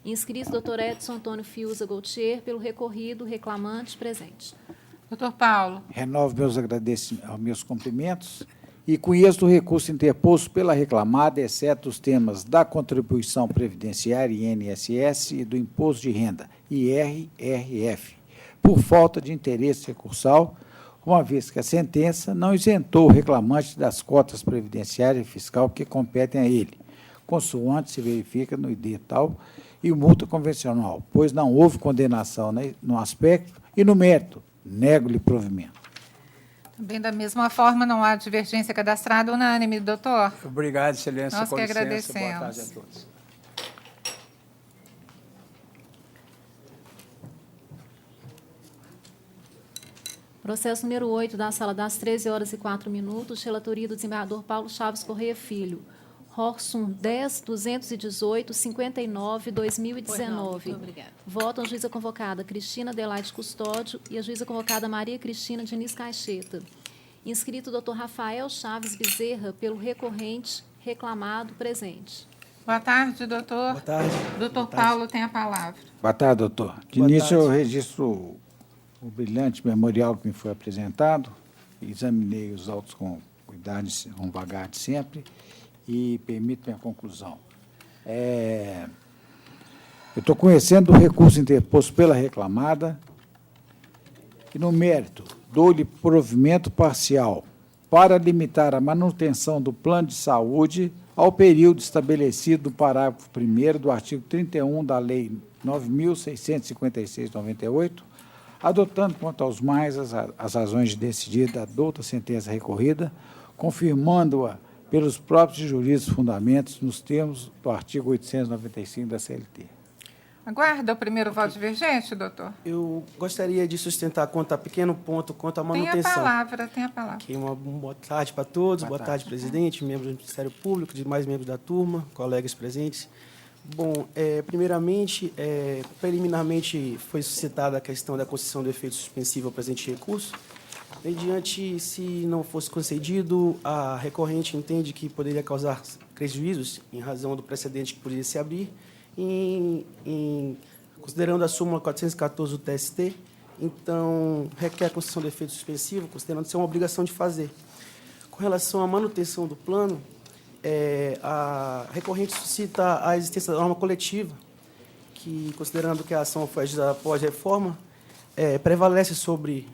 Speaker 5: Inscrito doutor Edson Antônio Fiuza Gautier, pelo recorrido, reclamante, presente.
Speaker 1: Doutor Paulo.
Speaker 3: Renovo meus cumprimentos e conheço o recurso interposto pela reclamada, exceto os temas da contribuição previdenciária INSS e do imposto de renda IRRF, por falta de interesse recursal, uma vez que a sentença não isentou o reclamante das cotas previdenciária e fiscal que competem a ele, consoante se verifica no ID tal e multa convencional, pois não houve condenação no aspecto e no mérito, nego-lhe provimento.
Speaker 1: Também da mesma forma, não há divergência cadastrada, unânime, doutor.
Speaker 4: Obrigado, excelência.
Speaker 1: Nós
Speaker 4: com
Speaker 1: que
Speaker 4: licença.
Speaker 1: agradecemos.
Speaker 4: Boa tarde a todos.
Speaker 5: Processo número 8, da sala das 13h04, relatoria do desembargador Paulo Chaves Correia Filho, Rorsum 10.218.59/2019. Votam a juíza convocada Cristina Adelaide Custódio e a juíza convocada Maria Cristina Diniz Caixeta. Inscrito doutor Rafael Chaves Bezerra, pelo recorrente, reclamado, presente.
Speaker 1: Boa tarde, doutor.
Speaker 10: Boa tarde.
Speaker 1: Doutor Paulo tem a palavra.
Speaker 3: Boa tarde, doutor. De início, eu registro o brilhante memorial que me foi apresentado, examinei os autos com cuidado, com vagar de sempre, e permito-me a conclusão. Eu estou conhecendo o recurso interposto pela reclamada e, no mérito, dou-lhe provimento parcial para limitar a manutenção do plano de saúde ao período estabelecido no parágrafo 1º do artigo 31 da Lei 9.656/98, adotando quanto aos mais as razões de decidir da douta sentença recorrida, confirmando-a pelos próprios jurídicos fundamentos nos termos do artigo 895 da CLT.
Speaker 1: Aguarda o primeiro voto divergente, doutor?
Speaker 10: Eu gostaria de sustentar quanto a pequeno ponto, quanto à manutenção.
Speaker 1: Tem a palavra.
Speaker 10: Okay, uma boa tarde para todos, boa tarde, presidente, membros do Ministério Público, demais membros da turma, colegas presentes. Bom, primeiramente, preliminarmente foi suscitada a questão da concessão do efeito suspensivo ao presente recurso. Mediante, se não fosse concedido, a recorrente entende que poderia causar prejuízos em razão do precedente que poderia se abrir, considerando a súmula 414 do TST, então requer a concessão do efeito suspensivo, considerando ser uma obrigação de fazer. Com relação à manutenção do plano, a recorrente suscita a existência da norma coletiva, que, considerando que a ação foi agida após a reforma, prevalece sobre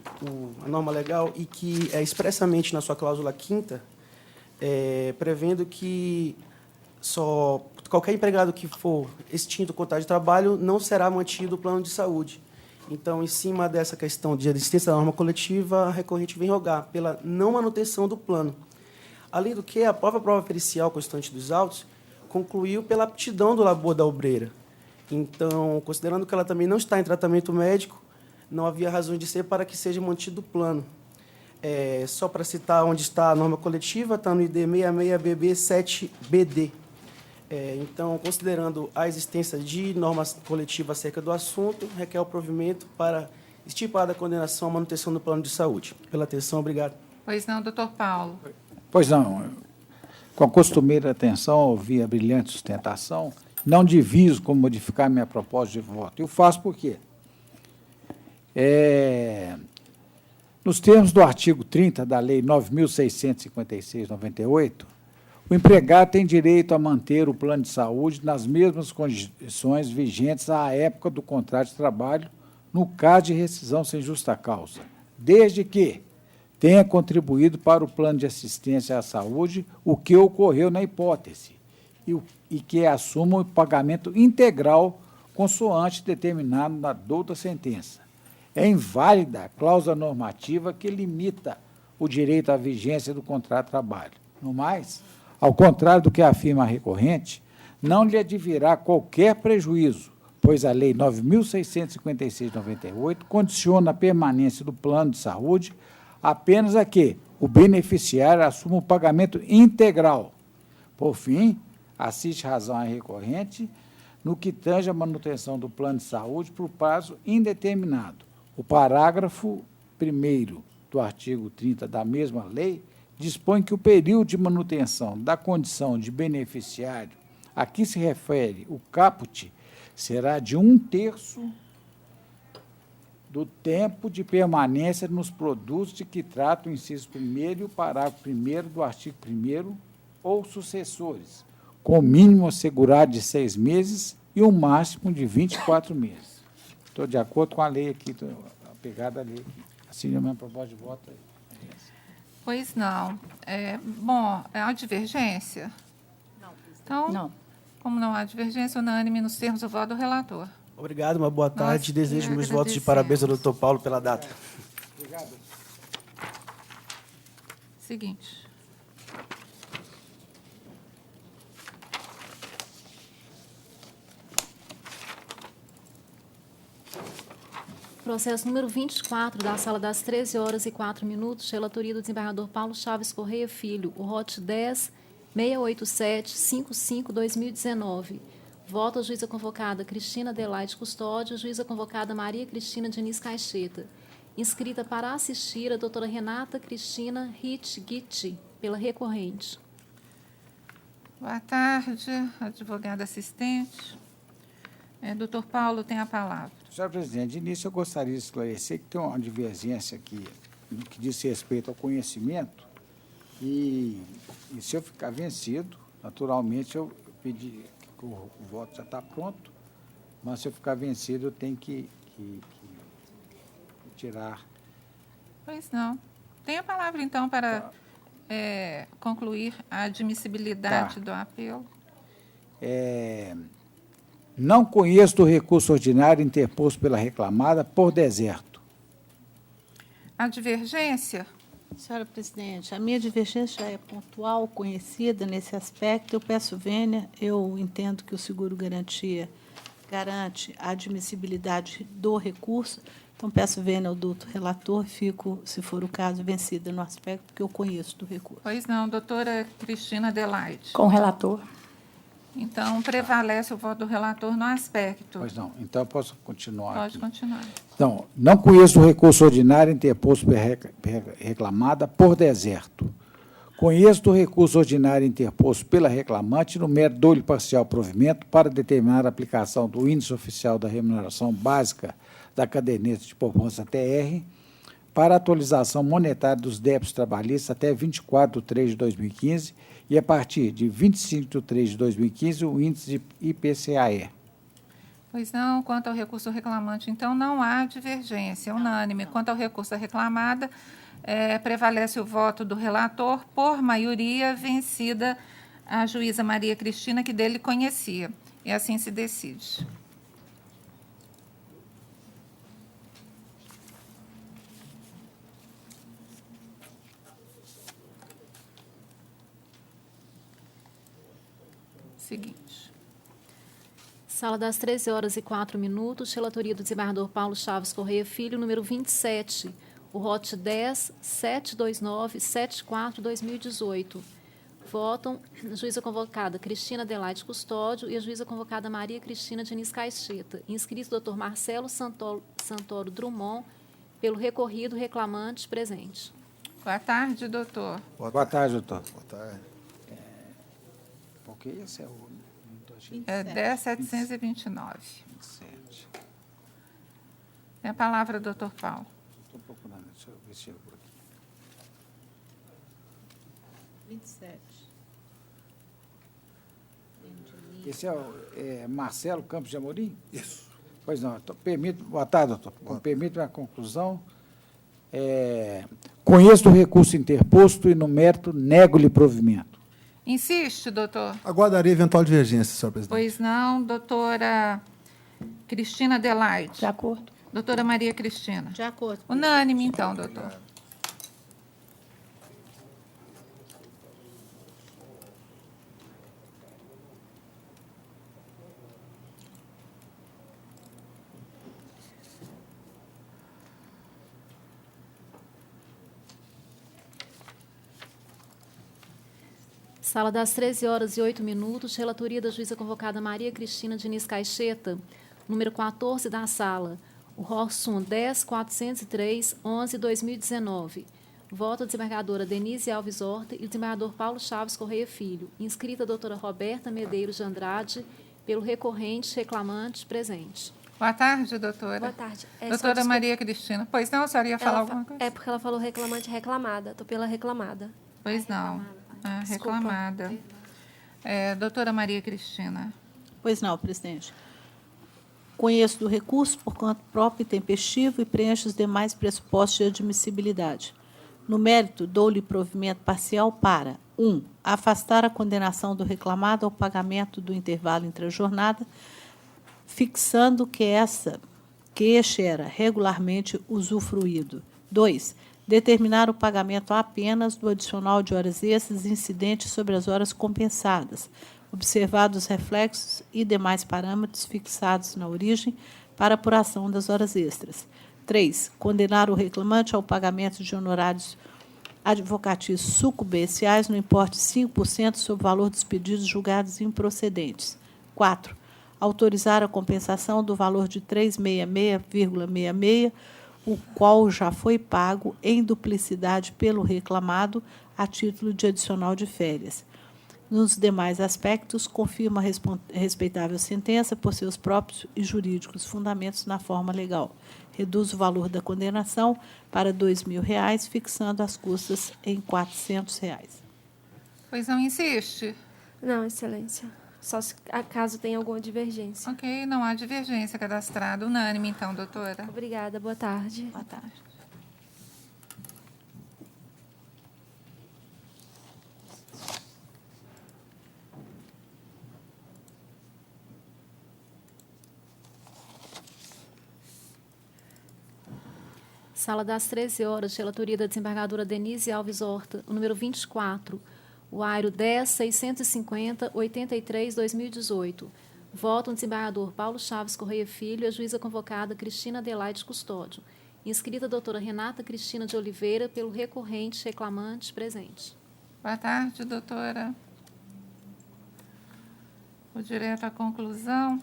Speaker 10: a norma legal e que é expressamente na sua cláusula 5ª, prevendo que qualquer empregado que for extinto ou contrato de trabalho não será mantido o plano de saúde. Então, em cima dessa questão de existência da norma coletiva, a recorrente vem rogar pela não manutenção do plano. Além do que, a própria prova pericial constante dos autos concluiu pela aptidão do labor da obreira. Então, considerando que ela também não está em tratamento médico, não havia razão de ser para que seja mantido o plano. Só para citar onde está a norma coletiva, está no ID 66BB7BD. Então, considerando a existência de norma coletiva acerca do assunto, requer o provimento para estipar da condenação à manutenção do plano de saúde. Pela atenção, obrigado.
Speaker 1: Pois não, doutor Paulo.
Speaker 3: Pois não. Com a costumeira atenção, ouvi a brilhante sustentação, não diviso como modificar minha proposta de voto. Eu faço por quê? Nos termos do artigo 30 da Lei 9.656/98, o empregado tem direito a manter o plano de saúde nas mesmas condições vigentes à época do contrato de trabalho, no caso de rescisão sem justa causa, desde que tenha contribuído para o plano de assistência à saúde, o que ocorreu na hipótese, e que assuma o pagamento integral consoante determinado na douta sentença. É inválida a cláusula normativa que limita o direito à vigência do contrato de trabalho. No mais, ao contrário do que afirma a recorrente, não lhe advirá qualquer prejuízo, pois a Lei 9.656/98 condiciona a permanência do plano de saúde apenas a que o beneficiário assuma o pagamento integral. Por fim, assiste razão à recorrente no que tange a manutenção do plano de saúde por prazo indeterminado. O parágrafo 1º do artigo 30 da mesma lei dispõe que o período de manutenção da condição de beneficiário a que se refere o caput será de 1/3 do tempo de permanência nos produtos de que trata o inciso 1º e o parágrafo 1º do artigo 1º ou sucessores, com mínimo assegurado de 6 meses e um máximo de 24 meses. Estou de acordo com a lei aqui, apegada à lei aqui. Assim, a minha proposta de voto é essa.
Speaker 1: Pois não. Bom, há divergência?
Speaker 2: Não.
Speaker 1: Então, não. Como não há divergência, unânime nos termos do voto do relator.
Speaker 10: Obrigado, uma boa tarde. Desejo meus votos de parabéns ao doutor Paulo pela data.
Speaker 3: Obrigado.
Speaker 1: Seguinte.
Speaker 5: Processo número 24, da sala das 13h04, relatoria do desembargador Paulo Chaves Correia Filho, o ROT 10-687-55-2019. Voto a juíza convocada Cristina Adelaide Custódio, juíza convocada Maria Cristina Diniz Caixeta. Inscrita para assistir a doutora Renata Cristina Hitgit, pela recorrente.
Speaker 1: Boa tarde, advogada assistente. Doutor Paulo tem a palavra.
Speaker 3: Senhora presidente, de início eu gostaria de esclarecer que tem uma divergência aqui no que diz respeito ao conhecimento e se eu ficar vencido, naturalmente eu pedi que o voto já está pronto, mas se eu ficar vencido eu tenho que tirar.
Speaker 1: Pois não. Tem a palavra, então, para concluir a admissibilidade do apelo.
Speaker 3: Não conheço do recurso ordinário interposto pela reclamada por deserto.
Speaker 1: A divergência?
Speaker 2: Senhora presidente, a minha divergência já é pontual, conhecida nesse aspecto. Eu peço vênia, eu entendo que o seguro-garantia garante a admissibilidade do recurso, então peço vênia ao doutor relator, fico, se for o caso, vencida no aspecto que eu conheço do recurso.
Speaker 1: Pois não, doutora Cristina Adelaide.
Speaker 6: Com o relator.
Speaker 1: Então, prevalece o voto do relator no aspecto.
Speaker 3: Pois não. Então, eu posso continuar
Speaker 1: Pode
Speaker 3: aqui.
Speaker 1: continuar.
Speaker 3: Então, não conheço o recurso ordinário interposto pela reclamada por deserto. Conheço do recurso ordinário interposto pela reclamante no mérito dou-lhe parcial provimento para determinar a aplicação do índice oficial da remuneração básica da caderneta de poupança TR para atualização monetária dos débitos trabalhistas até 24 de 3 de 2015 e, a partir de 25 de 3 de 2015, o índice de IPCAE.
Speaker 1: Pois não, quanto ao recurso reclamante, então, não há divergência, unânime. Quanto ao recurso da reclamada, prevalece o voto do relator por maioria, vencida a juíza Maria Cristina, que dele conhecia. E assim se decide. Seguinte.
Speaker 5: Sala das 13h04, relatoria do desembargador Paulo Chaves Correia Filho, número 27, o ROT 10-729-74-2018. Votam a juíza convocada Cristina Adelaide Custódio e a juíza convocada Maria Cristina Diniz Caixeta. Inscrito o Dr. Marcelo Santoro Drummond, pelo recorrido reclamante presente.
Speaker 1: Boa tarde, doutor.
Speaker 3: Boa tarde, doutor.
Speaker 7: Boa tarde.
Speaker 3: Porque esse é o...
Speaker 1: 10.729.
Speaker 3: 27.
Speaker 1: Tem a palavra, doutor Paulo.
Speaker 3: Estou procurando, deixa eu ver se chegou aqui.
Speaker 2: 27.
Speaker 3: Esse é o Marcelo Campos de Amorim?
Speaker 7: Isso.
Speaker 3: Pois não. Boa tarde, doutor. Permite a conclusão. Conheço do recurso interposto e, no mérito, nego-lhe provimento.
Speaker 1: Insiste, doutor.
Speaker 12: Aguardaria eventual divergência, senhor presidente.
Speaker 1: Pois não, doutora Cristina Adelaide.
Speaker 6: De acordo.
Speaker 1: Doutora Maria Cristina.
Speaker 2: De acordo.
Speaker 1: Unânime, então, doutor.
Speaker 5: Sala das 13h08, relatoria da juíza convocada Maria Cristina Diniz Caixeta, número 14 da sala, o ROSUM 10.403/11/2019. Voto a desembargadora Denise Alves Horta e o desembargador Paulo Chaves Correia Filho. Inscrita a doutora Roberta Medeiros de Andrade, pelo recorrente reclamante presente.
Speaker 1: Boa tarde, doutora.
Speaker 13: Boa tarde.
Speaker 1: Doutora Maria Cristina. Pois não, a senhora ia falar alguma coisa?
Speaker 13: É porque ela falou reclamante reclamada. Estou pela reclamada.
Speaker 1: Pois não. Reclamada. Doutora Maria Cristina.
Speaker 2: Pois não, presidente. Conheço do recurso por conta próprio e tempestivo e preencho os demais pressupostos de admissibilidade. No mérito, dou-lhe provimento parcial para 1. Afastar a condenação do reclamado ao pagamento do intervalo entre a jornada, fixando que este era regularmente usufruído. 2. Determinar o pagamento apenas do adicional de horas extras incidentes sobre as horas compensadas, observados os reflexos e demais parâmetros fixados na origem para apuração das horas extras. 3. Condenar o reclamante ao pagamento de honorários advocatícios sucumbenciais no importe de 5% sobre o valor dos pedidos julgados improcedentes. 4. Autorizar a compensação do valor de 366,66, o qual já foi pago em duplicidade pelo reclamado a título de adicional de férias. Nos demais aspectos, confirma a respeitável sentença por seus próprios e jurídicos fundamentos na forma legal. Reduz o valor da condenação para R$ 2.000, fixando as custas em R$ 400.
Speaker 1: Pois não insiste?
Speaker 13: Não, excelência. Só se acaso tenha alguma divergência.
Speaker 1: Ok, não há divergência cadastrada. Unânime, então, doutora.
Speaker 13: Obrigada, boa tarde.
Speaker 1: Boa tarde.
Speaker 5: Sala das 13 horas, de relatoria da desembargadora Denise Alves Horta, o número 24, o airo 10.650.83/2018. Votam o desembargador Paulo Chaves Correia Filho e a juíza convocada Cristina Adelaide Custódio. Inscrita a doutora Renata Cristina de Oliveira, pelo recorrente reclamante, presente.
Speaker 1: Boa tarde, doutora. Vou direto à conclusão.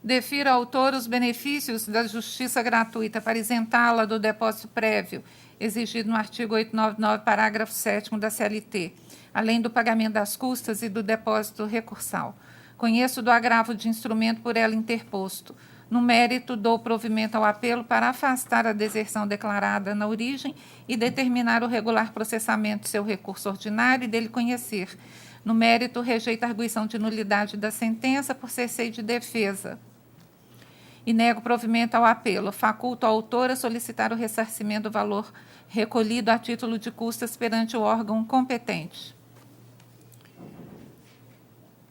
Speaker 1: Defiro ao autor os benefícios da justiça gratuita para isentá-la do depósito prévio, exigido no artigo 899, parágrafo 7º da CLT, além do pagamento das custas e do depósito recursal. Conheço do agravo de instrumento por ela interposto. No mérito, dou provimento ao apelo para afastar a deserção declarada na origem e determinar o regular processamento de seu recurso ordinário e dele conhecer. No mérito, rejeito a arguição de nulidade da sentença por cessei de defesa. E nego provimento ao apelo. Faculto a autora solicitar o ressarcimento do valor recolhido a título de custas perante o órgão competente.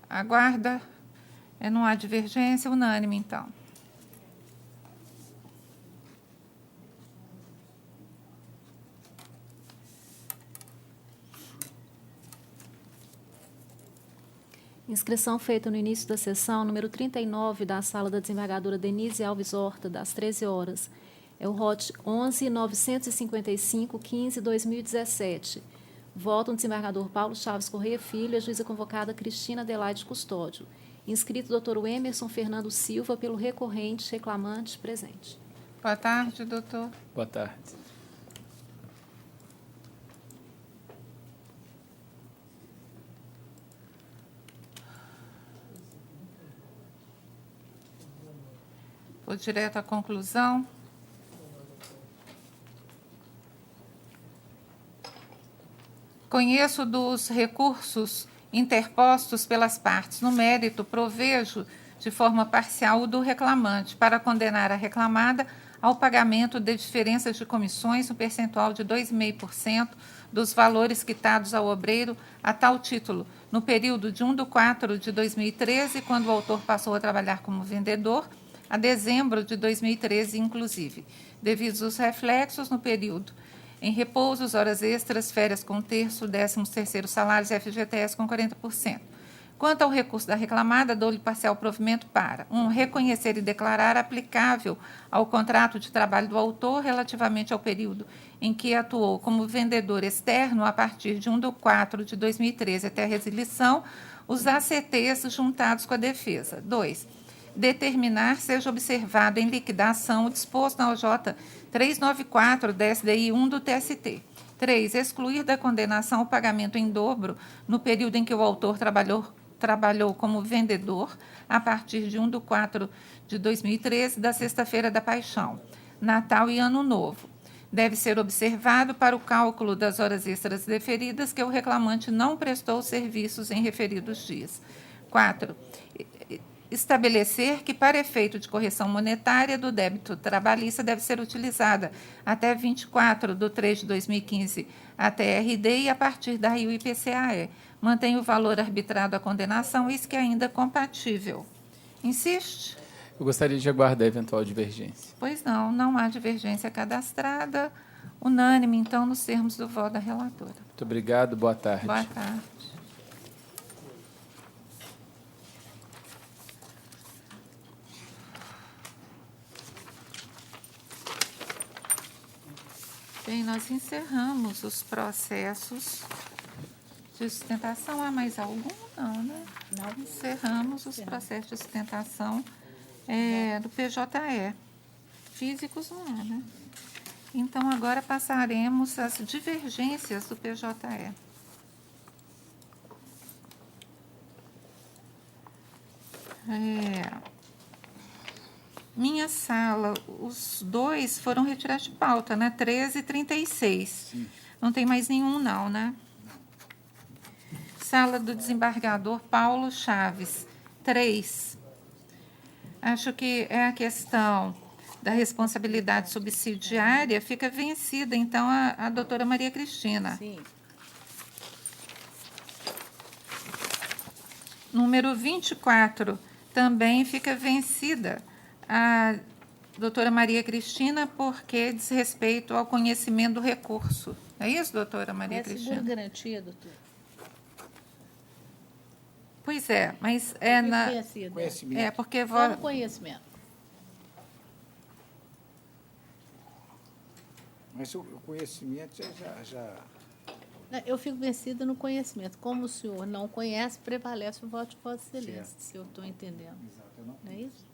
Speaker 1: Aguarda. Não há divergência, unânime, então.
Speaker 5: Inscrição feita no início da sessão, número 39, da sala da desembargadora Denise Alves Horta, das 13 horas. É o ROT 11.955.15/2017. Votam o desembargador Paulo Chaves Correia Filho e a juíza convocada Cristina Adelaide Custódio. Inscrito doutor Emerson Fernando Silva, pelo recorrente reclamante, presente.
Speaker 1: Boa tarde, doutor.
Speaker 14: Boa tarde.
Speaker 1: Vou direto à conclusão. Conheço dos recursos interpostos pelas partes. No mérito, provejo de forma parcial o do reclamante para condenar a reclamada ao pagamento de diferenças de comissões no percentual de 2,5% dos valores quitados ao obreiro a tal título, no período de 1/4/2013, quando o autor passou a trabalhar como vendedor, a dezembro de 2013, inclusive, devido aos reflexos no período em repousos, horas extras, férias com terço, 13º salários e FGTS com 40%. Quanto ao recurso da reclamada, dou-lhe parcial provimento para 1. Reconhecer e declarar aplicável ao contrato de trabalho do autor relativamente ao período em que atuou como vendedor externo a partir de 1/4/2013 até a resilição, os ACTs juntados com a defesa. 2. Determinar seja observado em liquidação o disposto na OJ 394 da SDI 1 do TST. 3. Excluir da condenação o pagamento em dobro no período em que o autor trabalhou como vendedor a partir de 1/4/2013 da Sexta-feira da Paixão, Natal e Ano Novo. Deve ser observado para o cálculo das horas extras deferidas que o reclamante não prestou serviços em referidos dias. 4. Estabelecer que, para efeito de correção monetária do débito trabalhista, deve ser utilizada até 24/3/2015 a TRD e a partir daí o IPCAE. Mantém o valor arbitrado à condenação, isso que é ainda compatível. Insiste?
Speaker 14: Eu gostaria de aguardar eventual divergência.
Speaker 1: Pois não, não há divergência cadastrada. Unânime, então, nos termos do voto da relatora.
Speaker 14: Muito obrigado, boa tarde.
Speaker 1: Boa tarde. Bem, nós encerramos os processos de sustentação. Há mais algum? Não, né? Não. Encerramos os processos de sustentação do PJE. Físicos não há, né? Então, agora passaremos às divergências do PJE. Minha sala, os dois foram retirados de pauta, né? 13 e 36. Sim. Não tem mais nenhum, não, né? Sala do desembargador Paulo Chaves, 3. Acho que é a questão da responsabilidade subsidiária, fica vencida, então, a doutora Maria Cristina.
Speaker 2: Sim.
Speaker 1: Número 24, também fica vencida a doutora Maria Cristina, porque diz respeito ao conhecimento do recurso. É isso, doutora Maria Cristina?
Speaker 2: É seguro-garantia, doutor?
Speaker 1: Pois é, mas é na...
Speaker 3: Conhecimento.
Speaker 1: É, porque...
Speaker 2: Só no conhecimento.
Speaker 3: Mas o conhecimento já...
Speaker 2: Eu fico vencida no conhecimento. Como o senhor não conhece, prevalece o voto de Vossa Excelência, se eu estou entendendo.
Speaker 3: Exato,
Speaker 2: não é isso?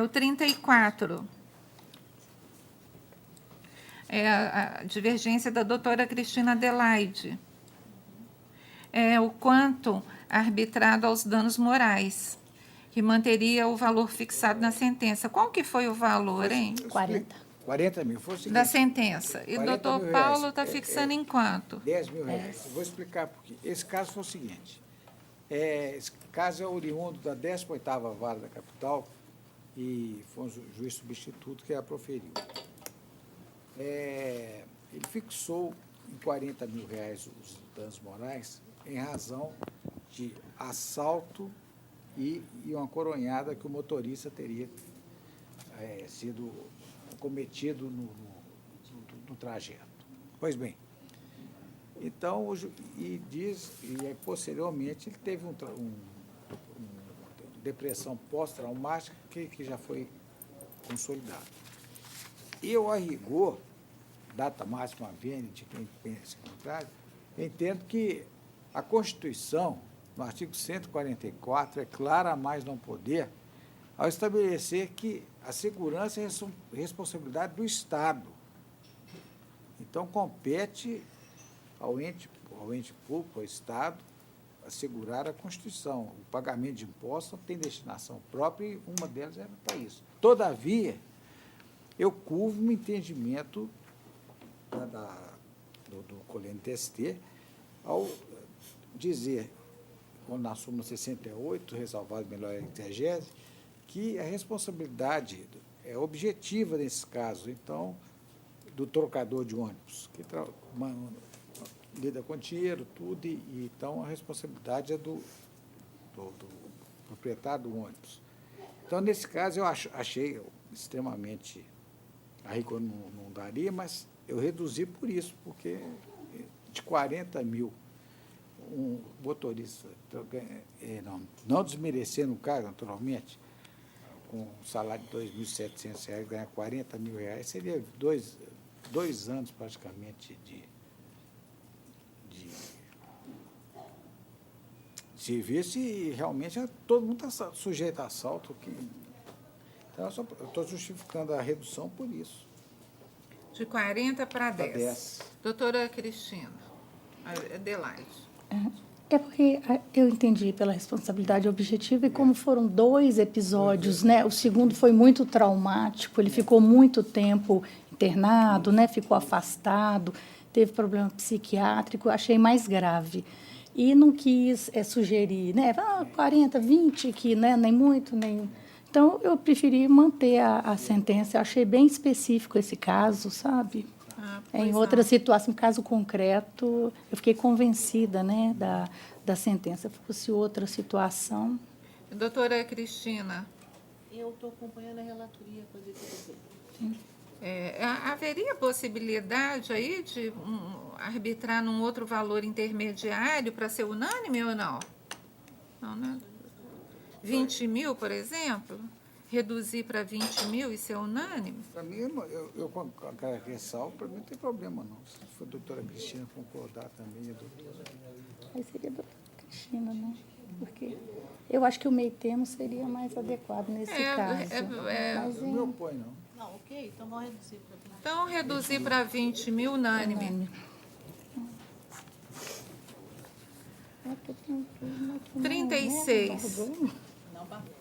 Speaker 1: O 34. É a divergência da doutora Cristina Adelaide. É o quanto arbitrado aos danos morais, que manteria o valor fixado na sentença. Qual que foi o valor, hein?
Speaker 3: 40 mil. Foi o seguinte,
Speaker 1: da sentença. E o doutor Paulo está fixando em quanto?
Speaker 3: 10 mil reais. Eu vou explicar por quê. Esse caso foi o seguinte. Esse caso é oriundo da 18ª Vara da Capital e foi um juiz substituto que a proferiu. Ele fixou em 40 mil reais os danos morais em razão de assalto e uma coronhada que o motorista teria sido cometido no trajeto. Pois bem, então, posteriormente, ele teve uma depressão pós-traumática que já foi consolidada. Eu, a rigor, data máxima vênia de quem pensa o contrário, entendo que a Constituição, no artigo 144, é clara a mais não poder, ao estabelecer que a segurança é responsabilidade do Estado. Então, compete ao ente público, ao Estado, assegurar a Constituição. O pagamento de impostos não tem destinação própria e uma delas era para isso. Todavia, eu curvo um entendimento do Colégio TST ao dizer, quando na súmula 68, ressalvado melhor a exegese, que a responsabilidade é objetiva nesse caso, então, do trocador de ônibus, que lida com dinheiro, tudo, e então a responsabilidade é do proprietário do ônibus. Então, nesse caso, eu achei extremamente, a rigor não daria, mas eu reduzi por isso, porque de 40 mil, um motorista, não desmerecendo o cargo, naturalmente, com um salário de R$ 2.700, ganhar 40 mil reais, seria dois anos praticamente de serviço e realmente todo mundo está sujeito a assalto. Então, eu estou justificando a redução por isso.
Speaker 1: De 40 para 10. Doutora Cristina Adelaide.
Speaker 15: É porque eu entendi pela responsabilidade objetiva e como foram 2 episódios, né? O segundo foi muito traumático, ele ficou muito tempo internado, né? Ficou afastado, teve problema psiquiátrico, eu achei mais grave. E não quis sugerir, né? 40, 20, que né? Nem muito, nem... Então, eu preferi manter a sentença. Eu achei bem específico esse caso, sabe? Em outra situação, caso concreto, eu fiquei convencida, né, da sentença. Se fosse outra situação...
Speaker 1: Doutora Cristina.
Speaker 2: Eu estou acompanhando a relatoria para ver se
Speaker 1: haveria possibilidade aí de arbitrar num outro valor intermediário para ser unânime ou não? Não, né? 20 mil, por exemplo? Reduzir para 20 mil e ser unânime?
Speaker 3: Para mim, eu com a ressalva, para mim não tem problema, não. Se for a doutora Cristina concordar também, a doutora...
Speaker 15: Aí seria a doutora Cristina, né? Porque eu acho que o meio termo seria mais adequado nesse caso.
Speaker 3: Mas não me opõe, não.
Speaker 2: Não, ok, então vamos reduzir para 20 mil.
Speaker 1: Então, reduzir para 20 mil unânime. 36.